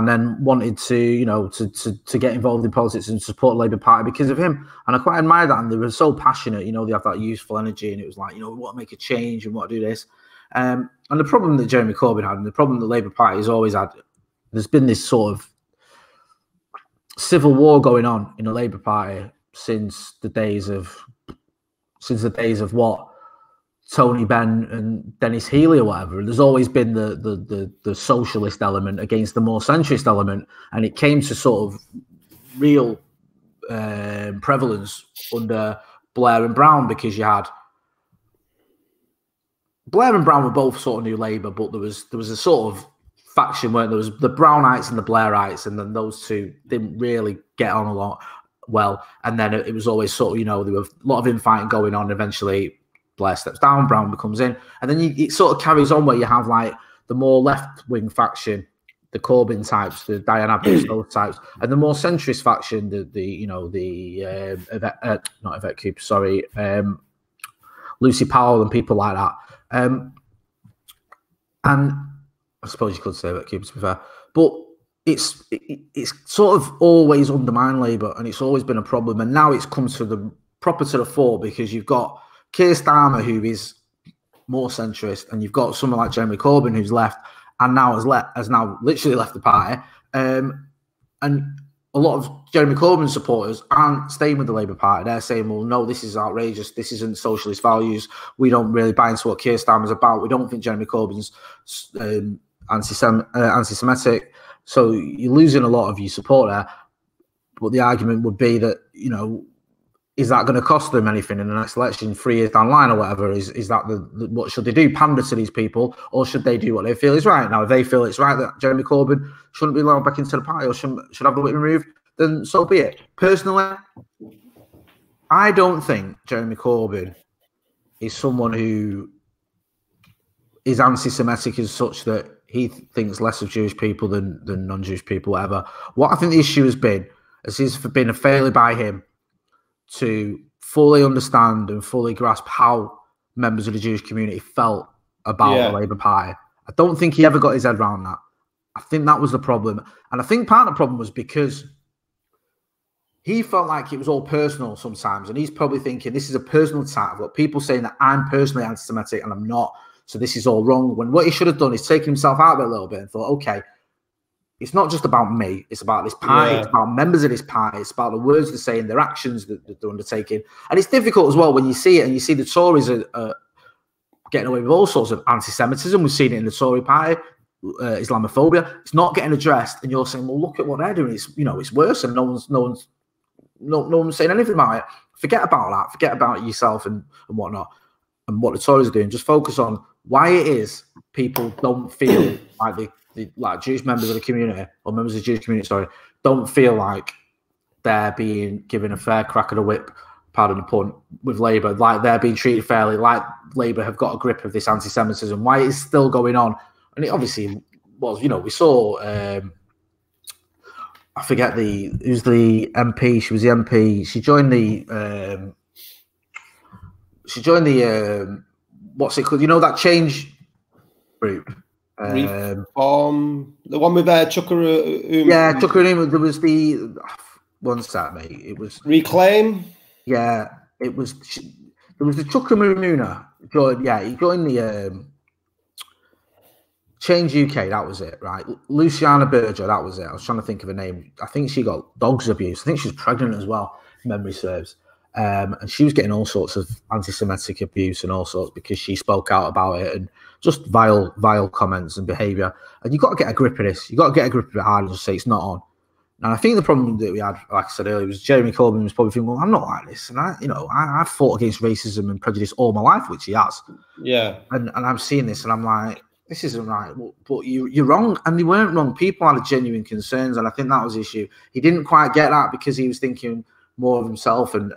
then wanted to get involved in politics and support the Labour Party because of him. And I quite admire that, and they were so passionate. They have that youthful energy, and it was like, we want to make a change and want to do this. And the problem that Jeremy Corbyn had, and the problem the Labour Party has always had, there's been this sort of civil war going on in the Labour Party since the days of what Tony Benn and Dennis Healey or whatever. There's always been the socialist element against the more centrist element, and it came to sort of real prevalence under Blair and Brown, because you had Blair and Brown were both sort of New Labour, but there was a sort of faction, weren't there? Was the Brownites and the Blairites, and then those two didn't really get on a lot well. And then it was always sort of, there were a lot of infighting going on. Eventually, Blair steps down, Brown becomes in, and then it sort of carries on where you have like the more left-wing faction, the Corbyn types, the Diane Abbott, those types, and the more centrist faction, not Yvette Cooper, sorry, Lucy Powell and people like that. And I suppose you could say that, to be fair, but it's sort of always undermined Labour, and it's always been a problem. And now it's come to the fore, because you've got Keir Starmer, who is more centrist, and you've got someone like Jeremy Corbyn, who's left and now has now literally left the party. And a lot of Jeremy Corbyn supporters aren't staying with the Labour Party. They're saying, well, no, this is outrageous. This isn't socialist values. We don't really buy into what Keir Starmer's about. We don't think Jeremy Corbyn's anti-Semitic. So you're losing a lot of your support there. But the argument would be that, is that going to cost them anything in the next election 3 years down the line or whatever? Is that what should they do? Pander to these people, or should they do what they feel is right? Now, if they feel it's right that Jeremy Corbyn shouldn't be allowed back into the party or should have the whip removed, then so be it. Personally, I don't think Jeremy Corbyn is someone who is anti-Semitic as such that he thinks less of Jewish people than non-Jewish people, whatever. What I think the issue has been a failure by him to fully understand and fully grasp how members of the Jewish community felt about the Labour Party. I don't think he ever got his head around that. I think that was the problem. And I think part of the problem was because he felt like it was all personal sometimes. And he's probably thinking, this is a personal attack. I've got people saying that I'm personally anti-Semitic and I'm not. So this is all wrong. When what he should have done is taken himself out of it a little bit and thought, okay, it's not just about me. It's about this party. Yeah. It's about members of this party. It's about the words they're saying, their actions that they're undertaking. And it's difficult as well when you see it and you see the Tories are getting away with all sorts of anti-Semitism. We've seen it in the Tory party, Islamophobia. It's not getting addressed, and you're saying, "Well, look at what they're doing. It's it's worse," and no one's saying anything about it. Forget about that. Forget about yourself and whatnot, and what the Tories are doing. Just focus on why it is people don't feel like like Jewish members of the community or members of the Jewish community, sorry, don't feel like they're being given a fair crack of the whip, pardon the pun, with Labour, like they're being treated fairly, like Labour have got a grip of this anti-Semitism, why it's still going on. And it obviously was, we saw, I forget who's the MP, she was the MP, she joined the, what's it called, that change group. Reform, the one with Chucker. Yeah, Chucker. There was the one sec, mate. It was Reclaim. Yeah, it was. There was the Chucker Mumuna. He joined the Change UK. That was it, right? Luciana Berger. That was it. I was trying to think of a name. I think she got dogs abuse. I think she was pregnant as well. If memory serves. And she was getting all sorts of anti-Semitic abuse and all sorts because she spoke out about it and just vile comments and behaviour. And you've got to get a grip of this. You've got to get a grip of it hard and just say it's not on. And I think the problem that we had, like I said earlier, was Jeremy Corbyn was probably thinking, well, I'm not like this. And I've fought against racism and prejudice all my life, which he has. Yeah. And I'm seeing this and I'm like, this isn't right. But you're wrong. And they weren't wrong. People had genuine concerns. And I think that was the issue. He didn't quite get that because he was thinking more of himself and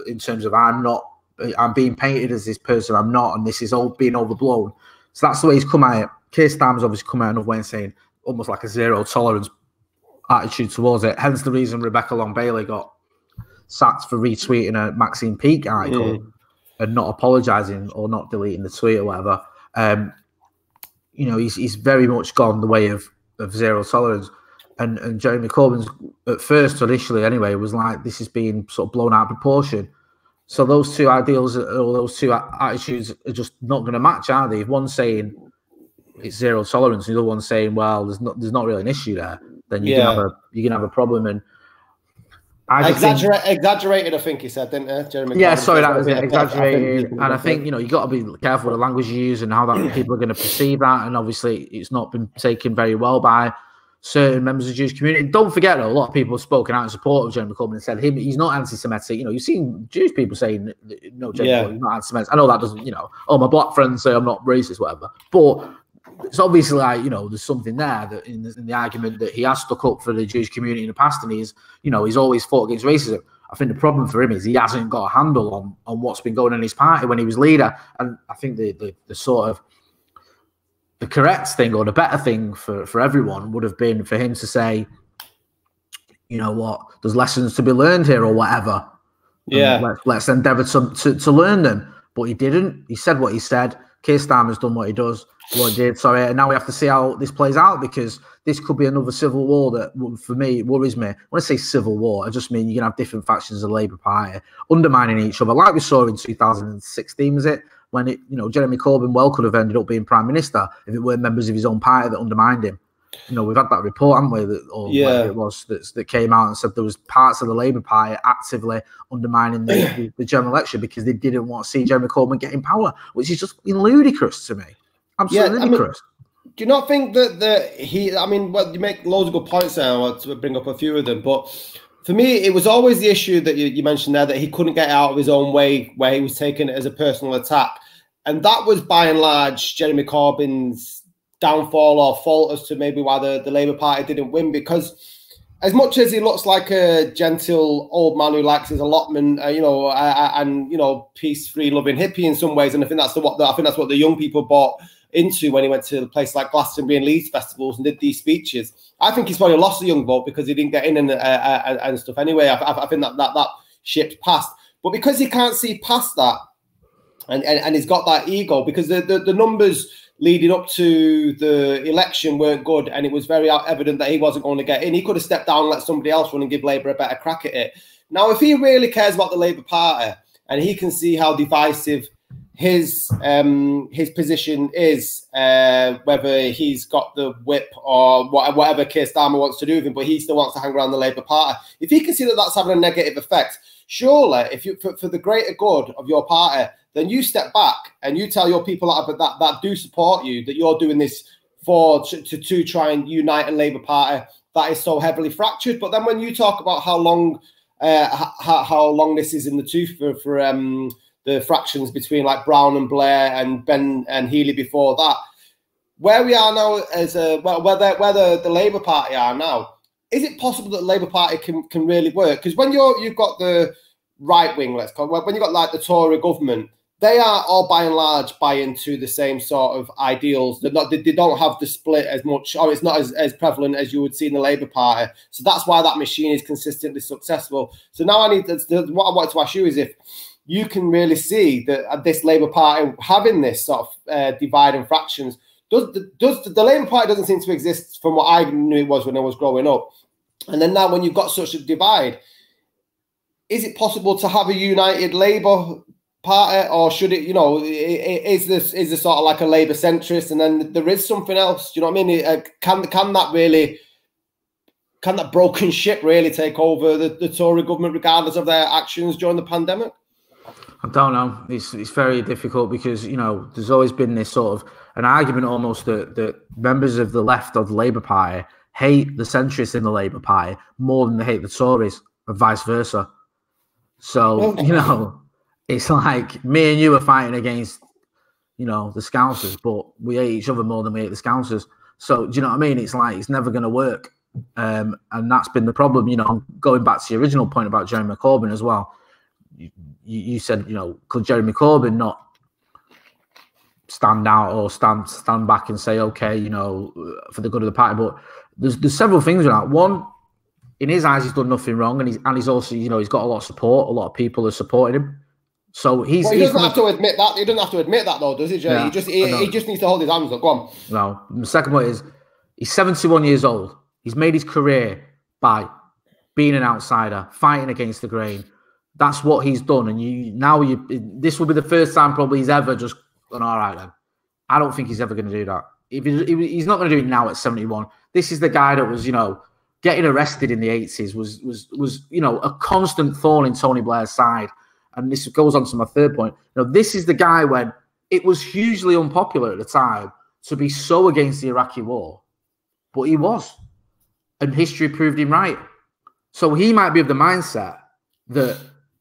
in terms of I'm being painted as this person I'm not, and this is all being overblown. So that's the way he's come at it. Keir Starmer's obviously come out another way and saying almost like a zero tolerance attitude towards it. Hence the reason Rebecca Long Bailey got sacked for retweeting a Maxine Peake article and not apologising or not deleting the tweet or whatever. He's very much gone the way of zero tolerance. And Jeremy Corbyn's at first, initially anyway, was like, this is being sort of blown out of proportion. So those two ideals or those two attitudes are just not going to match, are they? If one's saying it's zero tolerance, and the other one's saying, well, there's not really an issue there, then you can have a problem. And exaggerated, I think he said, didn't he, Jeremy? Yeah, sorry, that was it. Exaggerated. And I think you got to be careful with the language you use and how that people are going to perceive that. And obviously, it's not been taken very well by certain members of the Jewish community. And don't forget, though, a lot of people have spoken out in support of Jeremy Corbyn and said he's not anti-Semitic. You've seen Jewish people saying, no, Jeremy Corbyn's not anti-Semitic. I know that doesn't, my black friends say I'm not racist, whatever. But it's obviously like, there's something there that in the argument that he has stuck up for the Jewish community in the past, and he's always fought against racism. I think the problem for him is he hasn't got a handle on what's been going on in his party when he was leader. And I think the sort of the correct thing or the better thing for everyone would have been for him to say, there's lessons to be learned here or whatever. Yeah. Let's endeavour to learn them. But he didn't. He said what he said. Keir Starmer's done what he did, sorry. And now we have to see how this plays out, because this could be another civil war that, for me, worries me. When I say civil war, I just mean you can have different factions of the Labour Party undermining each other, like we saw in 2016, was it? When Jeremy Corbyn well could have ended up being Prime Minister if it weren't members of his own party that undermined him. We've had that report, haven't we? Whatever it was that came out and said there was parts of the Labour Party actively undermining the general election because they didn't want to see Jeremy Corbyn get in power, which is just ludicrous to me. Absolutely ludicrous. Do you not think that you make loads of good points there. I want to bring up a few of them, but for me, it was always the issue that you mentioned there, that he couldn't get out of his own way, where he was taking it as a personal attack. And that was, by and large, Jeremy Corbyn's downfall or fault as to maybe why the Labour Party didn't win. Because as much as he looks like a gentle old man who likes his allotment, peace, free, loving hippie in some ways, and I think that's what the young people bought into when he went to a place like Glastonbury and Leeds festivals and did these speeches. I think he's probably lost the young vote because he didn't get in and stuff anyway. I think that ship's passed. But because he can't see past that, and he's got that ego, because the numbers leading up to the election weren't good, and it was very evident that he wasn't going to get in. He could have stepped down and let somebody else run and give Labour a better crack at it. Now, if he really cares about the Labour Party and he can see how divisive his position is, whether he's got the whip or whatever Keir Starmer wants to do with him, but he still wants to hang around the Labour Party. If he can see that that's having a negative effect, surely, for the greater good of your party, then you step back and you tell your people that do support you that you're doing this to try and unite a Labour Party that is so heavily fractured. But then when you talk about how long this is in the tooth for the fractions between like Brown and Blair and Ben and Healy before that, where we are now as where the Labour Party are now, is it possible that the Labour Party can really work? Because when you've got the right wing, let's call it, when you've got like the Tory government, they are all by and large buy into the same sort of ideals. They don't have the split as much, or it's not as prevalent as you would see in the Labour Party. So that's why that machine is consistently successful. So now what I wanted to ask you is if you can really see that this Labour Party having this sort of divide and fractions. Does the Labour Party doesn't seem to exist from what I knew it was when I was growing up. And then now when you've got such a divide, is it possible to have a united Labour Party, or should it, is this sort of like a Labour centrist and then there is something else? Do you know what I mean? Can that broken ship really take over the Tory government regardless of their actions during the pandemic? I don't know. It's very difficult because, there's always been this sort of an argument almost that members of the left of the Labour Party hate the centrists in the Labour Party more than they hate the Tories, and vice versa. So, it's like me and you are fighting against, the Scousers, but we hate each other more than we hate the Scousers. So, do you know what I mean? It's like, it's never going to work. And that's been the problem, going back to your original point about Jeremy Corbyn as well. You said, could Jeremy Corbyn not stand out or stand back and say, okay, for the good of the party? But there's several things with that. One, in his eyes, he's done nothing wrong, and he's also, he's got a lot of support. A lot of people are supporting him. So he doesn't have to admit that. He doesn't have to admit that, though, does he, Jay? Yeah, he just needs to hold his hands up. Go on. No. The second point is he's 71 years old. He's made his career by being an outsider, fighting against the grain. That's what he's done. And this will be the first time probably he's ever just gone, all right, then. I don't think he's ever going to do that. He's not going to do it now at 71. This is the guy that was, getting arrested in the 80s was a constant thorn in Tony Blair's side. And this goes on to my third point. This is the guy when it was hugely unpopular at the time to be so against the Iraqi war. But he was. And history proved him right. So he might be of the mindset that,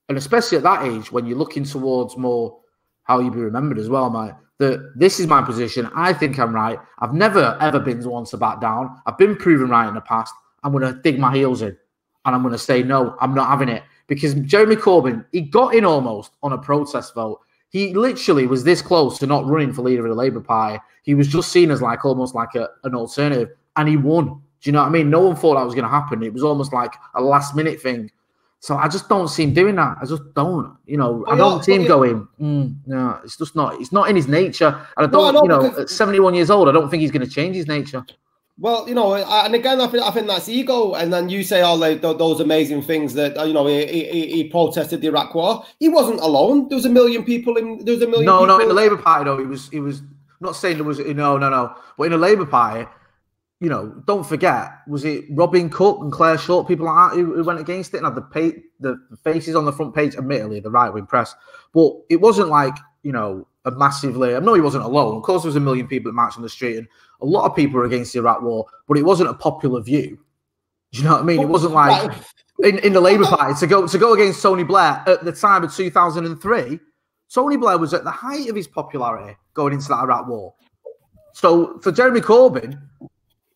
and especially at that age, when you're looking towards more how you'll be remembered as well, mate, that this is my position. I think I'm right. I've never, ever been one to back down. I've been proven right in the past. I'm going to dig my heels in. And I'm going to say, no, I'm not having it. Because Jeremy Corbyn, he got in almost on a protest vote. He literally was this close to not running for leader of the Labour Party. He was just seen as like almost like an alternative. And he won. Do you know what I mean? No one thought that was going to happen. It was almost like a last minute thing. So I just don't see him doing that. I just don't. I don't see him going, no, it's just not. It's not in his nature. And I don't, at 71 years old, I don't think he's going to change his nature. Well, and again, I think that's ego. And then you say all those amazing things that he protested the Iraq War. He wasn't alone. There was a million people in. There was a million. No, in the Labour Party, though, he was not saying there was no. But in the Labour Party, don't forget, was it Robin Cook and Claire Short, people like that, who went against it and had the faces on the front page? Admittedly, the right wing press, but it wasn't like a massively. I know he wasn't alone. Of course, there was a million people that marched on the street, and a lot of people were against the Iraq War, but it wasn't a popular view. Do you know what I mean? It wasn't like in the Labour Party to go against Tony Blair at the time of 2003. Tony Blair was at the height of his popularity going into that Iraq War. So for Jeremy Corbyn,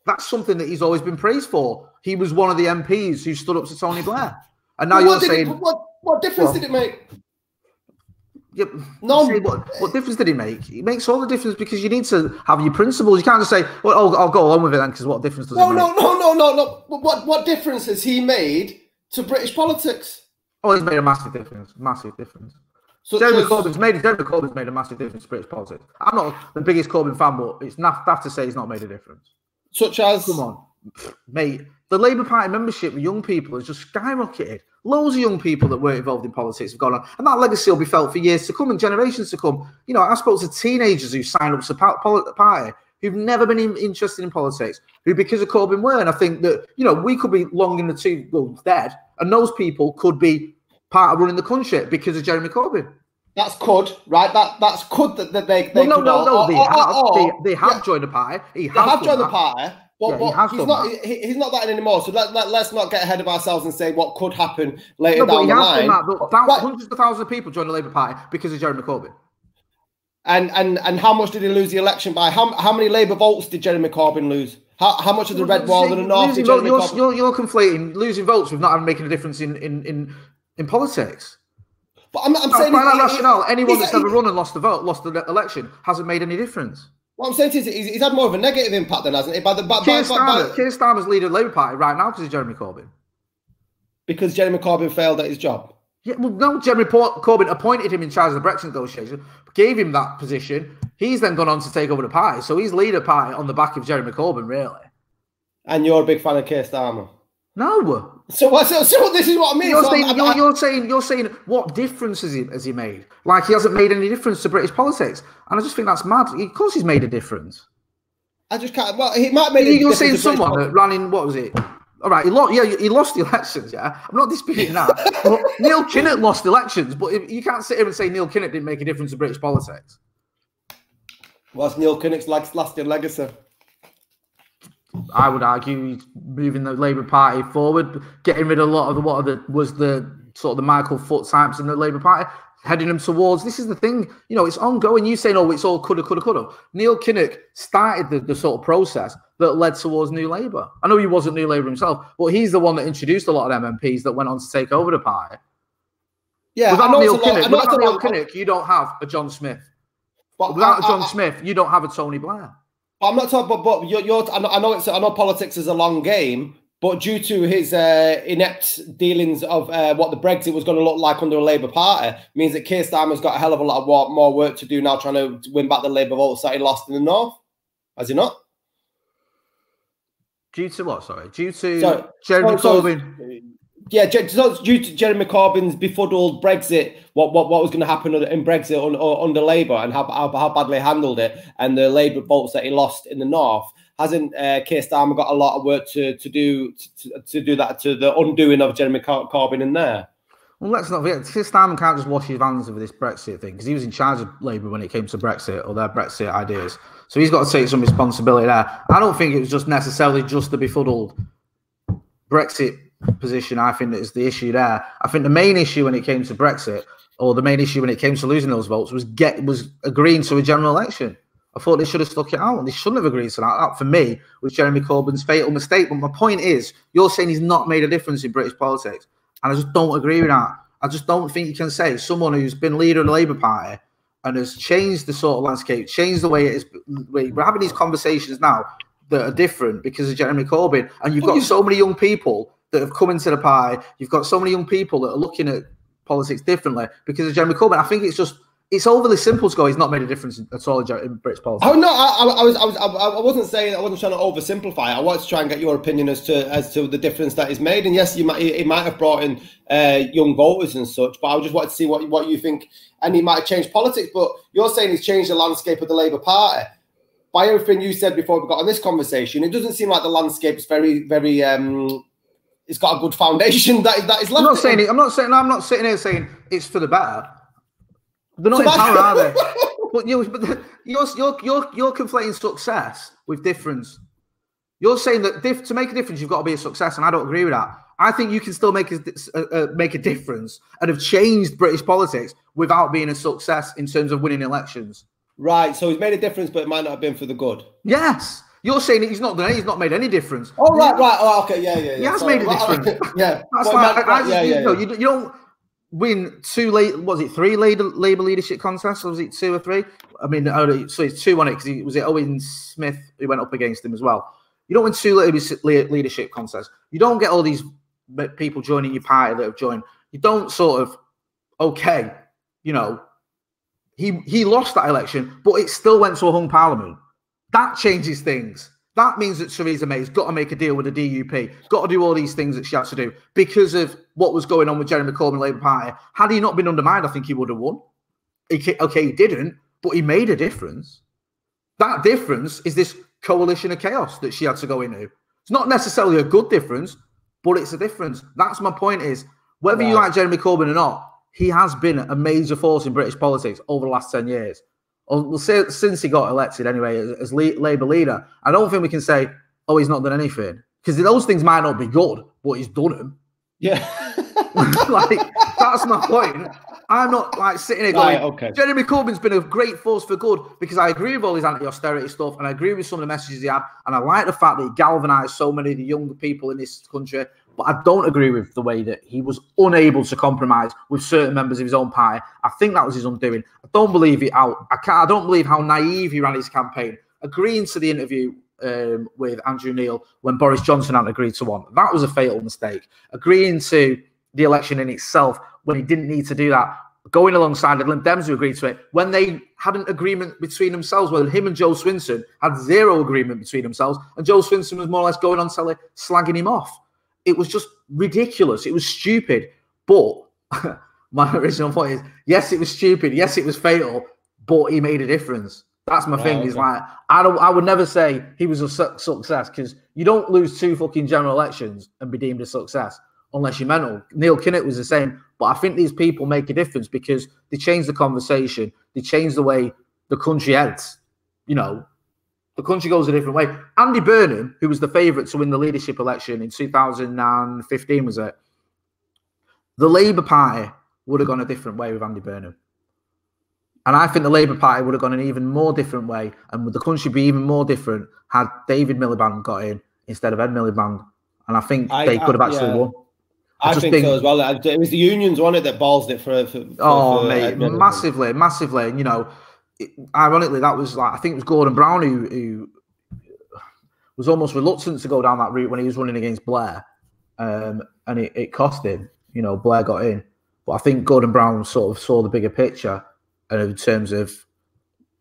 that's something that he's always been praised for. He was one of the MPs who stood up to Tony Blair, and now you're saying, what difference did it make? Yeah, no. What difference did he make? It makes all the difference because you need to have your principles. You can't just say, "Well, I'll go along with it then," because what difference does it make? No. What difference has he made to British politics? Oh, he's made a massive difference. Massive difference. Jeremy Corbyn's made a massive difference to British politics. I'm not the biggest Corbyn fan, but it's naff to say he's not made a difference. Such as, come on, mate. The Labour Party membership with young people has just skyrocketed. Loads of young people that weren't involved in politics have gone on. And that legacy will be felt for years to come and generations to come. I spoke to teenagers who signed up to the party who've never been interested in politics, who because of Corbyn were. And I think that, we could be long in the tooth, dead. And those people could be part of running the country because of Jeremy Corbyn. That's could, right? That's could that they well, could. No. They have joined the party. They have joined the party. But he's not that anymore. So let's not get ahead of ourselves and say what could happen later down the line. Hundreds of thousands of people joined the Labour Party because of Jeremy Corbyn. And how much did he lose the election by? How many Labour votes did Jeremy Corbyn lose? How much of the red wall and the north did Jeremy Corbyn? You're conflating losing votes with not making a difference in politics. But I'm saying by that rationale, anyone that's ever run and lost the election hasn't made any difference. What I'm saying is he's had more of a negative impact than, hasn't he? Keir Starmer's leader of the Labour Party right now because of Jeremy Corbyn. Because Jeremy Corbyn failed at his job. Yeah, well, no, Jeremy Corbyn appointed him in charge of the Brexit negotiation, gave him that position. He's then gone on to take over the party. So he's leader party on the back of Jeremy Corbyn, really. And you're a big fan of Keir Starmer? No. So this is what I mean. You're saying what difference has he made? Like he hasn't made any difference to British politics. And I just think that's mad. Of course he's made a difference. I just can't. Well, he might make. You're saying someone that ran in, what was it? All right, he lost the elections, yeah? I'm not disputing that. But Neil Kinnock lost the elections, but you can't sit here and say Neil Kinnock didn't make a difference to British politics. What's Neil Kinnock's lasting legacy? I would argue he's moving the Labour Party forward, getting rid of a lot of the Michael Foot types in the Labour Party, heading them towards. This is the thing, it's ongoing. You saying, it's all coulda. Neil Kinnock started the sort of process that led towards New Labour. I know he wasn't New Labour himself, but he's the one that introduced a lot of them MPs that went on to take over the party. Yeah, without Neil Kinnock, you don't have a John Smith. But without John Smith, you don't have a Tony Blair. I'm not talking about, I know politics is a long game, but due to his inept dealings of what the Brexit was going to look like under a Labour Party, means that Keir Starmer's got a hell of a lot of more work to do now trying to win back the Labour votes that he lost in the north. Has he not? Due to what, sorry? Due to Jeremy Corbyn. Yeah, due to Jeremy Corbyn's befuddled Brexit, what was going to happen in Brexit under Labour and how badly he handled it, and the Labour votes that he lost in the north, hasn't Keir Starmer got a lot of work to do that, to the undoing of Jeremy Corbyn in there? Well, let's not forget, Keir Starmer can't just wash his hands over this Brexit thing because he was in charge of Labour when it came to Brexit or their Brexit ideas. So he's got to take some responsibility there. I don't think it was just necessarily just the befuddled Brexit position. I think that is the issue there. I think the main issue when it came to Brexit, or the main issue when it came to losing those votes, was agreeing to a general election. I thought they should have stuck it out, and they shouldn't have agreed to that. That, for me, was Jeremy Corbyn's fatal mistake. But my point is, you're saying he's not made a difference in British politics, and I just don't agree with that. I just don't think you can say someone who's been leader of the Labour Party and has changed the sort of landscape, changed the way it is. We're having these conversations now that are different because of Jeremy Corbyn, and you've got so many young people that have come into the party. You've got so many young people that are looking at politics differently because of Jeremy Corbyn. I think it's overly simple to go, he's not made a difference at all in British politics. Oh no, I wasn't saying, I wasn't trying to oversimplify. I wanted to try and get your opinion as to the difference that is made. And yes, it might have brought in young voters and such, but I just wanted to see what you think. And he might have changed politics, but you're saying he's changed the landscape of the Labour Party. By everything you said before we got on this conversation, it doesn't seem like the landscape's very it's got a good foundation that is left. I'm not sitting here saying it's for the better. They're not in power, are they? But you're conflating success with difference. You're saying that to make a difference, you've got to be a success, and I don't agree with that. I think you can still make a difference and have changed British politics without being a success in terms of winning elections. Right. So he's made a difference, but it might not have been for the good. Yes. You're saying that he's not made any difference. Oh, right. Oh, okay. Yeah. He has made a difference. Yeah. You don't win three Labour leadership contests, or was it 2 or 3? I mean, so it's 2 on it because was it Owen Smith who went up against him as well. You don't win 2 leadership contests. You don't get all these people joining your party that have joined. You don't sort of, he lost that election, but it still went to a hung parliament. That changes things. That means that Theresa May's got to make a deal with the DUP, got to do all these things that she had to do because of what was going on with Jeremy Corbyn Labour Party. Had he not been undermined, I think he would have won. Okay, he didn't, but he made a difference. That difference is this coalition of chaos that she had to go into. It's not necessarily a good difference, but it's a difference. That's my point is, whether you like Jeremy Corbyn or not, he has been a major force in British politics over the last 10 years. Or we'll say since he got elected anyway as Labour leader. I don't think we can say, oh, he's not done anything. Because those things might not be good, but he's done them. Yeah. Like, that's my point. I'm not like sitting here going, okay. Jeremy Corbyn's been a great force for good, because I agree with all his anti-austerity stuff and I agree with some of the messages he had. And I like the fact that he galvanised so many of the younger people in this country. But I don't agree with the way that he was unable to compromise with certain members of his own party. I think that was his undoing. I don't believe I don't believe how naive he ran his campaign, agreeing to the interview with Andrew Neil when Boris Johnson hadn't agreed to one. That was a fatal mistake. Agreeing to the election in itself when he didn't need to do that. Going alongside the Lib Dems who agreed to it when they had an agreement between themselves, where him and Joe Swinson had zero agreement between themselves, and Joe Swinson was more or less going on telly, slagging him off. It was just ridiculous. It was stupid. But my original point is, yes, it was stupid. Yes, it was fatal, but he made a difference. That's my thing. Okay. Is like, I would never say he was a success, because you don't lose 2 fucking general elections and be deemed a success unless you're mental. Neil Kinnock was the same. But I think these people make a difference because they change the conversation. They change the way the country heads. You know, the country goes a different way. Andy Burnham, who was the favourite to win the leadership election in 2015, was it? The Labour Party would have gone a different way with Andy Burnham. And I think the Labour Party would have gone an even more different way, and would the country be even more different had David Miliband got in instead of Ed Miliband. And I think they could have actually won. I think so as well. It was the unions, wasn't it, that ballsed it for mate, massively. And, you know, ironically, that was like, I think it was Gordon Brown who was almost reluctant to go down that route when he was running against Blair. And it cost him. You know, Blair got in. But I think Gordon Brown sort of saw the bigger picture, and in terms of,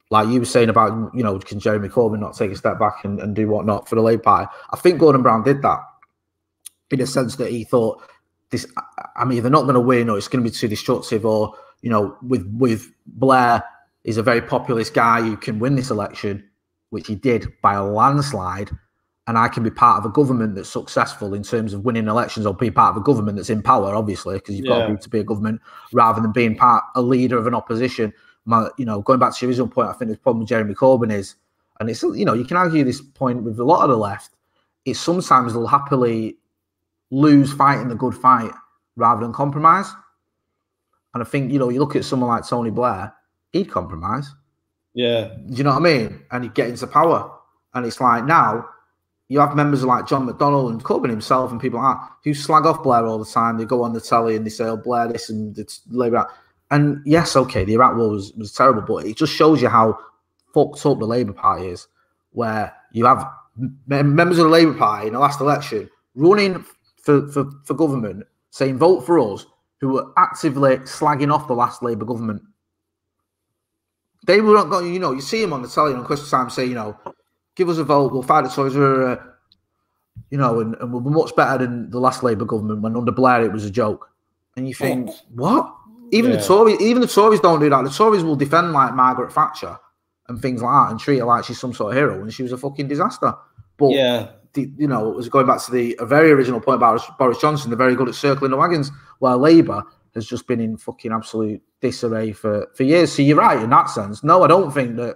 like you were saying about, you know, can Jeremy Corbyn not take a step back and do whatnot for the Labour Party? I think Gordon Brown did that in a sense that he thought, I'm either not going to win, or it's going to be too destructive, or, you know, with Blair, he's a very populist guy who can win this election, which he did by a landslide, and I can be part of a government that's successful in terms of winning elections, or be part of a government that's in power, obviously, because you've got to be a government rather than being a leader of an opposition. You know, going back to your original point, I think the problem with Jeremy Corbyn is, and it's, you know, you can argue this point with a lot of the left, it's sometimes they'll happily lose fighting the good fight rather than compromise. And I think, you know, you look at someone like Tony Blair, he'd compromise. Yeah. Do you know what I mean? And he'd get into power. And it's like, now you have members like John McDonnell and Corbyn himself and people like that who slag off Blair all the time. They go on the telly and they say, oh, Blair this and it's Labour. And yes, okay, the Iraq war was terrible, but it just shows you how fucked up the Labour Party is, where you have members of the Labour Party in the last election running for government, saying vote for us, who were actively slagging off the last Labour government. They were not going, you know, you see him on the telly on Christmas time say, you know, give us a vote, we'll fight the Tories, you know, and we'll be much better than the last Labour government when under Blair it was a joke. And you think, what? Even the Tories don't do that. The Tories will defend like Margaret Thatcher and things like that and treat her like she's some sort of hero, and she was a fucking disaster. But you know, it was going back to a very original point about Boris Johnson. They're very good at circling the wagons, while Labour has just been in fucking absolute disarray for years. So you're right in that sense. No, I don't think that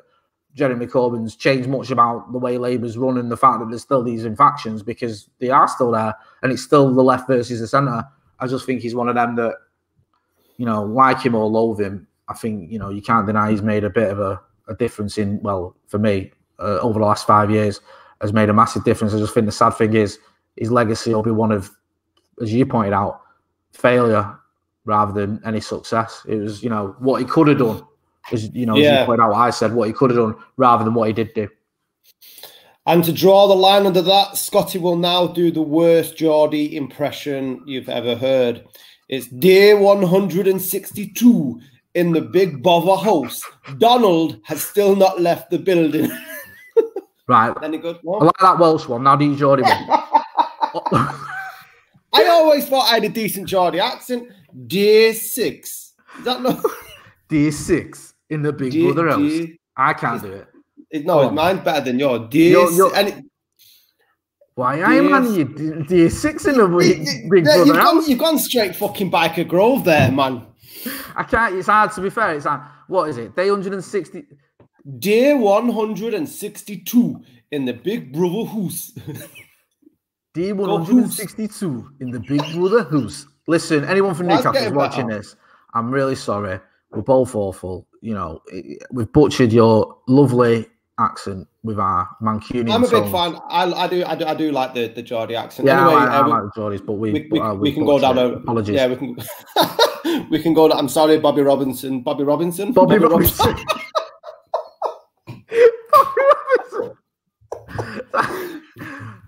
Jeremy Corbyn's changed much about the way Labour's run and the fact that there's still these factions, because they are still there and it's still the left versus the centre. I just think he's one of them that, you know, like him or loathe him, I think, you know, you can't deny he's made a bit of a difference in, well, for me, over the last 5 years, has made a massive difference. I just think the sad thing is his legacy will be one of, as you pointed out, failure rather than any success. It was, you know, what he could have done. As you know, as you pointed out, what I said, what he could have done rather than what he did do. And to draw the line under that, Scotty will now do the worst Geordie impression you've ever heard. It's day 162 in the big bother house. Donald has still not left the building. Right. Then he goes, I like that Welsh one. Now do you Geordie one. I always thought I had a decent Geordie accent. Day 6. Is that not? Day 6 in the big brother house. I can't do it. No, mine's better than yours. Why I am on you? Day 6 in the big brother house. You've gone straight fucking Biker Grove there, man. I can't. It's hard to be fair. It's like, what is it? Day 160. Day 162 in the Big Brother house. Day 162 in the Big Brother house. Listen, anyone from Newcastle is watching this. I'm really sorry. We're both awful. You know, we've butchered your lovely accent with our Mancunian. I'm a big fan. I do like the Geordie accent. Yeah, anyway, I like the Geordies, but we can go down. Apologies. Yeah, we can. We can go. I'm sorry, Bobby Robinson. Bobby Robinson. Bobby Robinson.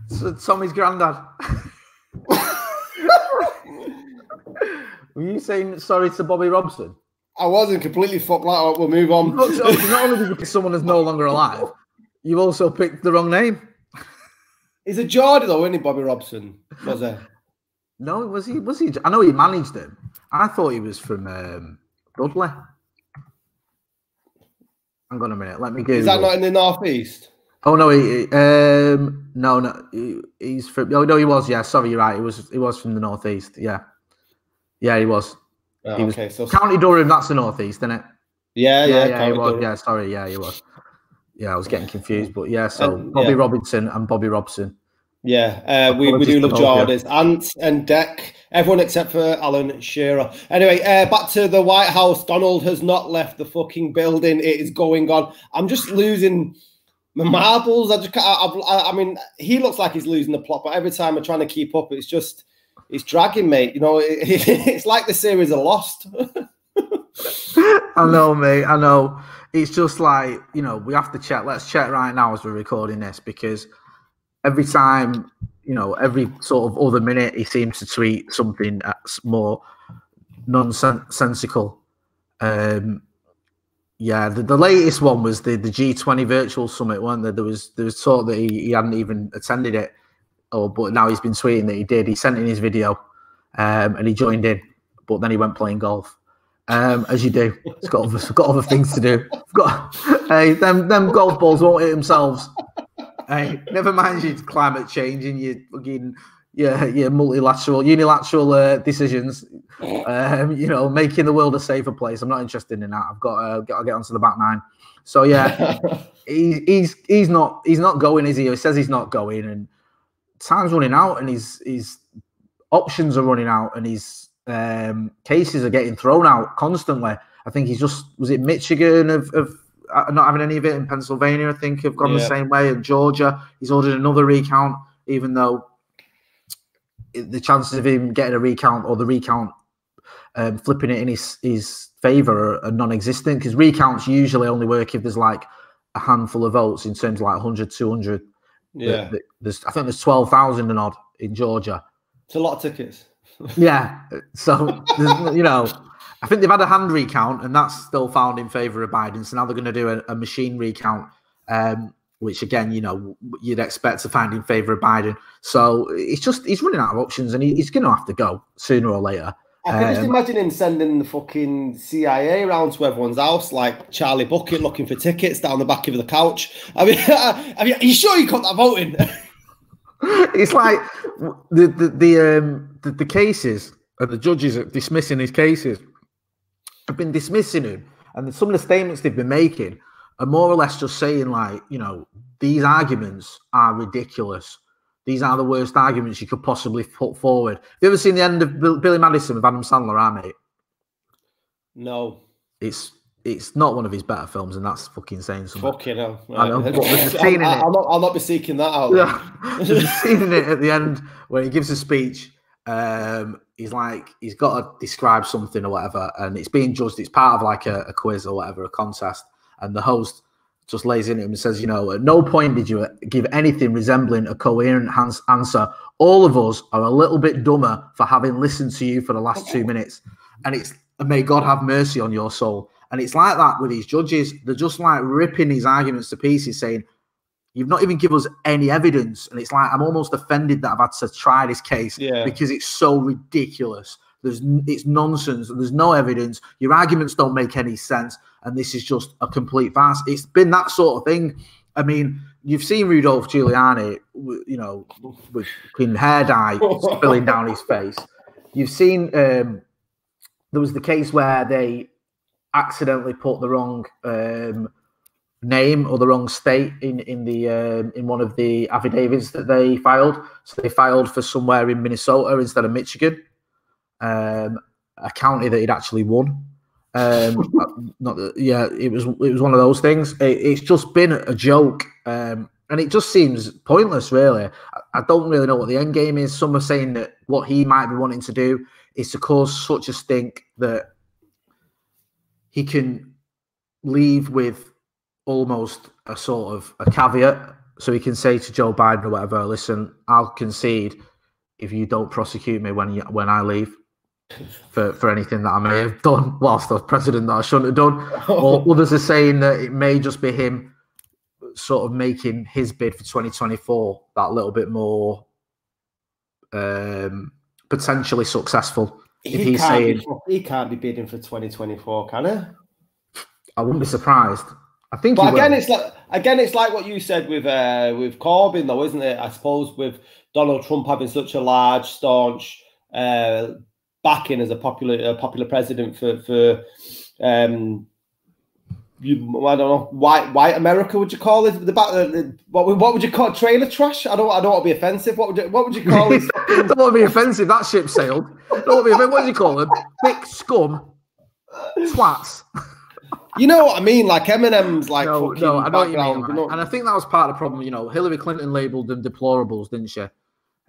So Tommy's granddad. Were you saying sorry to Bobby Robson? I wasn't completely fucked like that. We'll move on. Not only did you pick someone that's no longer alive, you also picked the wrong name. He's a Geordie though, isn't he, Bobby Robson? Was he? No, was he? I know he managed him. I thought he was from Dudley. Hang on a minute. Let me Google. Is that not in the northeast? Oh no, he's from. Oh no, he was. Yeah, sorry, you're right. He was from the northeast. Yeah, he was. Oh, he was okay, so County Durham. That's the northeast, isn't it? Yeah, he was. Durham. Yeah, sorry. Yeah, he was. Yeah, I was getting confused, but yeah. So Bobby Robinson and Bobby Robson. Yeah, we do love Geordies. Ant and Deck, everyone except for Alan Shearer. Anyway, back to the White House. Donald has not left the fucking building. It is going on. I'm just losing my marbles. I mean, he looks like he's losing the plot, but every time I'm trying to keep up, it's dragging, mate. You know, it's like the series are Lost. I know, mate. I know. It's just like, you know, we have to check. Let's check right now as we're recording this, because every time, you know, every sort of other minute, he seems to tweet something that's more nonsensical. Yeah, the latest one was the G20 virtual summit, weren't there? There was talk that he hadn't even attended it, but now he's been tweeting that he did. He sent in his video, and he joined in, but then he went playing golf. As you do, he's got other things to do. Hey, them golf balls won't hit themselves. Hey, never mind your climate change and your fucking your unilateral decisions. You know, making the world a safer place. I'm not interested in that. I've got to get onto the back nine. So yeah, he's not going, is he? He says he's not going, and time's running out, and his options are running out, and his cases are getting thrown out constantly. I think was it Michigan of not having any of it, in Pennsylvania, I think, have gone the same way. In Georgia, he's ordered another recount, even though the chances of him getting a recount or the recount flipping it in his favour are non-existent, because recounts usually only work if there's like a handful of votes in terms of like 100, 200. Yeah. I think there's 12,000 and odd in Georgia. It's a lot of tickets. Yeah. So, you know, I think they've had a hand recount, and that's still found in favour of Biden. So now they're going to do a machine recount, which again, you know, you'd expect to find in favour of Biden. So he's running out of options, and he's going to have to go sooner or later. I can just imagine him sending the fucking CIA around to everyone's house, like Charlie Bucket, looking for tickets down the back of the couch. I mean, are you sure you got that voting? It's like the cases, and the judges are dismissing his cases. Have been dismissing him, and some of the statements they've been making are more or less just saying, like, you know, these arguments are ridiculous. These are the worst arguments you could possibly put forward. Have you ever seen the end of Billy Madison with Adam Sandler, mate? No. It's not one of his better films, and that's fucking saying something. Fucking hell. Right. I know, but there's a scene in it. I'll not be seeking that out. Yeah. There's a scene in it at the end where he gives a speech. He's got to describe something or whatever, and it's being judged. It's part of like a quiz or whatever, a contest, and the host just lays into him and says, you know, at no point did you give anything resembling a coherent answer. All of us are a little bit dumber for having listened to you for the last 2 minutes, and may God have mercy on your soul. And it's like that with these judges. They're just like ripping these arguments to pieces, saying, you've not even given us any evidence. And it's like, I'm almost offended that I've had to try this case because it's so ridiculous. It's nonsense. There's no evidence. Your arguments don't make any sense. And this is just a complete farce. It's been that sort of thing. I mean, you've seen Rudolph Giuliani, you know, with hair dye spilling down his face. You've seen the there was the case where they accidentally put the wrong name or the wrong state in one of the affidavits that they filed. So they filed for somewhere in Minnesota instead of Michigan, a county that he'd actually won. It was one of those things. It's just been a joke, and it just seems pointless, really. I don't really know what the end game is. Some are saying that what he might be wanting to do is to cause such a stink that he can leave with almost a sort of a caveat, so he can say to Joe Biden or whatever, listen, I'll concede if you don't prosecute me when I leave for anything that I may have done whilst I was president that I shouldn't have done. Or others are saying that it may just be him sort of making his bid for 2024 that little bit more potentially successful. If he's saying he can't be bidding for 2024, can he? I wouldn't be surprised. I think, but it's like what you said with Corbyn, though, isn't it? I suppose with Donald Trump having such a large, staunch backing as a popular president for I don't know, white America, would you call it? What would you call it? Trailer trash? I don't want to be offensive. What would you call it? Don't want to be offensive. That ship sailed. Don't want to be offensive. What do you call them? Thick scum, twats. You know what I mean? Like Eminem's like no, I know what you mean. You know? And I think that was part of the problem. You know, Hillary Clinton labelled them deplorables, didn't she? See,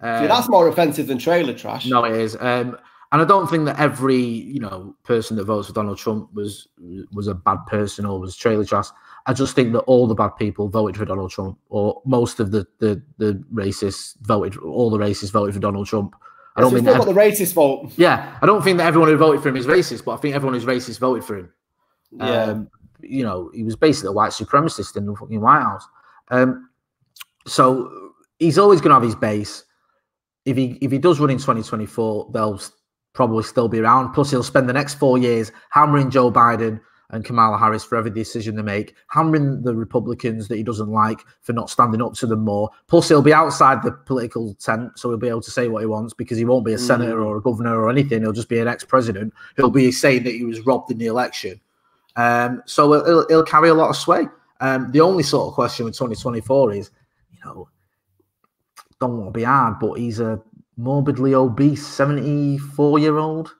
that's more offensive than trailer trash. No, it is. And I don't think that every person that votes for Donald Trump was a bad person or was trailer trash. I just think that all the bad people voted for Donald Trump, or most of the racists voted. All the racists voted for Donald Trump. I don't think got the racist vote. Yeah, I don't think that everyone who voted for him is racist, but I think everyone who's racist voted for him. Yeah. He was basically a white supremacist in the fucking White House. So he's always going to have his base. If he does run in 2024, they'll probably still be around. Plus, he'll spend the next 4 years hammering Joe Biden and Kamala Harris for every decision they make, hammering the Republicans that he doesn't like for not standing up to them more. Plus, he'll be outside the political tent, so he'll be able to say what he wants because he won't be a senator or a governor or anything. He'll just be an ex-president. He'll be saying that he was robbed in the election. So he'll carry a lot of sway. The only sort of question with 2024 is, don't want to be hard, but he's a morbidly obese 74-year-old.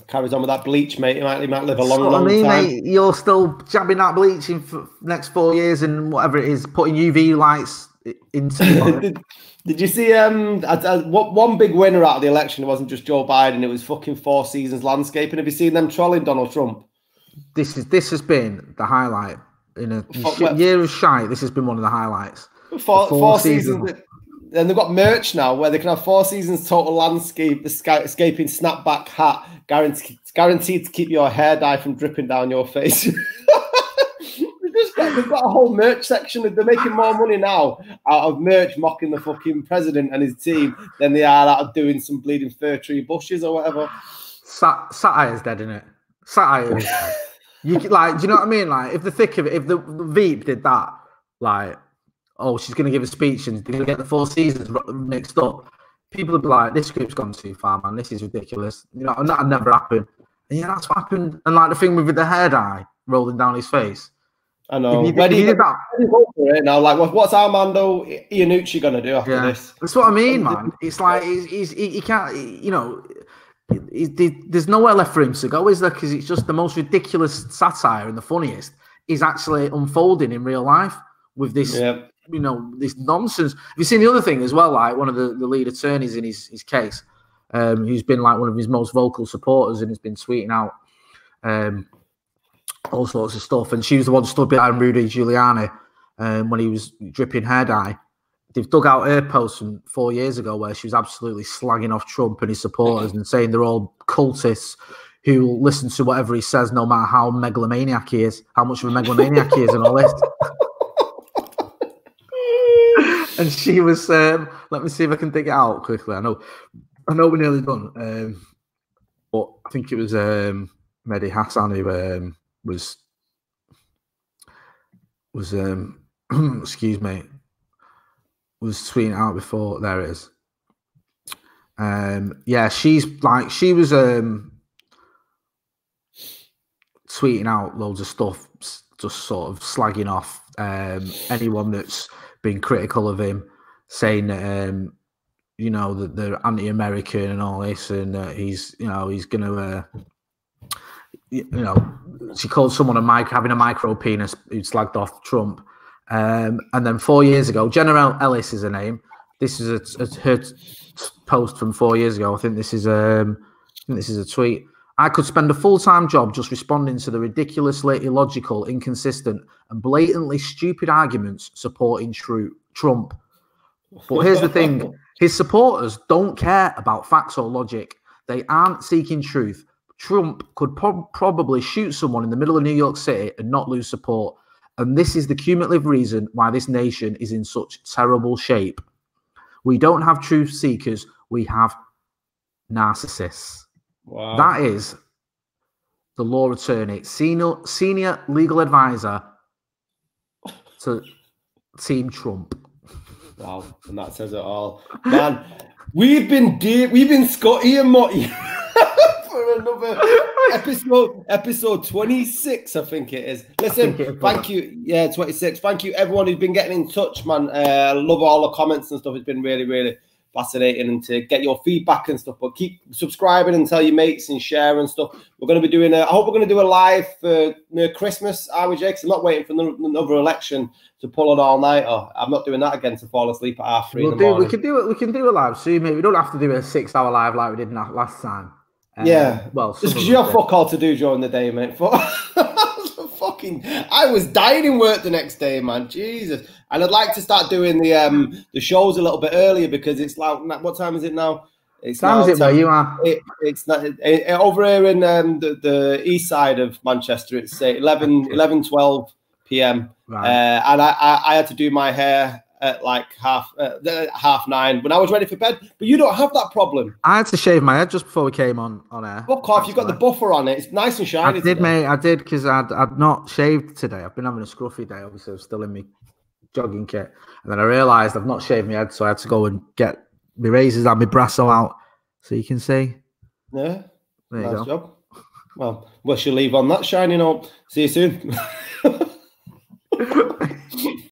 Carries on with that bleach, mate. He might live a long time. Mate, you're still jabbing that bleach in for the next 4 years and whatever it is, putting UV lights into. Did you see one big winner out of the election? It wasn't just Joe Biden. It was fucking Four Seasons Landscaping. Have you seen them trolling Donald Trump? This has been the highlight in a year of shite. This has been one of the highlights. Four Seasons. And they've got merch now where they can have Four Seasons Total Landscaping snapback hat, guaranteed to keep your hair dye from dripping down your face. They've got a whole merch section. They're making more money now out of merch mocking the fucking president and his team than they are out of doing some bleeding fir tree bushes or whatever. Satire's dead, isn't it? Satire. Do you know what I mean? Like, if the Veep did that, like, oh, she's going to give a speech and they're going to get the Four Seasons mixed up, people would be like, this group's gone too far, man. This is ridiculous. And that'd never happen. And yeah, that's what happened. And like the thing with the hair dye rolling down his face. I know. Where do you did that? Now, like, what's Armando Iannucci going to do after this? That's what I mean, man. It's like he can't, there's nowhere left for him to go, is there? Because it's just the most ridiculous satire and the funniest is actually unfolding in real life with this, this nonsense. Have you seen the other thing as well? Like one of the lead attorneys in his case, who's been like one of his most vocal supporters and has been tweeting out all sorts of stuff. And she was the one stood behind Rudy Giuliani when he was dripping hair dye. They've dug out her post from 4 years ago where she was absolutely slagging off Trump and his supporters and saying they're all cultists who will listen to whatever he says no matter how megalomaniac he is, how much of a megalomaniac he is and all this. And she was, let me see if I can dig it out quickly. I know we're nearly done. But I think it was Mehdi Hassan who was excuse me, was tweeting out before. There it is. Yeah, she was tweeting out loads of stuff, just sort of slagging off anyone that's been critical of him, saying that you know, that they're anti-American and all this, and he's gonna you know, she called someone having a micro penis who slagged off Trump. And then 4 years ago, General Ellis is her name. This is her post from 4 years ago. I think this is a tweet. I could spend a full-time job just responding to the ridiculously illogical, inconsistent, and blatantly stupid arguments supporting Trump. But here's the thing. His supporters don't care about facts or logic. They aren't seeking truth. Trump could probably shoot someone in the middle of New York City and not lose support. And this is the cumulative reason why this nation is in such terrible shape. We don't have truth seekers. We have narcissists. Wow. That is the law attorney, senior legal advisor to Team Trump. Wow, and that says it all, man. We've been Scotty and Motty for another episode 26, I think it is. Listen, thank you. Yeah, 26. Thank you, everyone who's been getting in touch, man. I love all the comments and stuff. It's been really, really fascinating, and to get your feedback and stuff. But keep subscribing and tell your mates and share and stuff. We're going to be doing I hope we're going to do a live for Christmas, are we, Jake? 'Cause I'm not waiting for another election to pull an all-nighter. I'm not doing that again to fall asleep at 3:30 in the morning. We can do a live soon, mate. We don't have to do a 6-hour live like we did last time. Yeah. Well, just because you have fuck all to do during the day, mate. I was dying in work the next day, man. Jesus. And I'd like to start doing the shows a little bit earlier, because it's like, what time is it now? It's time is it where you are? It's not over here in the east side of Manchester. It's 11:12 p.m. Right. And I had to do my hair at like 9:30 when I was ready for bed. But you don't have that problem. I had to shave my head just before we came on air. Fuck off! You've got the buffer on it. It's nice and shiny. I did, mate. I did, because I'd not shaved today. I've been having a scruffy day. Obviously, I was still in my jogging kit, and then I realised I've not shaved my head, so I had to go and get my razors and my brasso out, so you can see. Yeah, there you nice go. Job. Well, we shall leave on that shiny note. See you soon.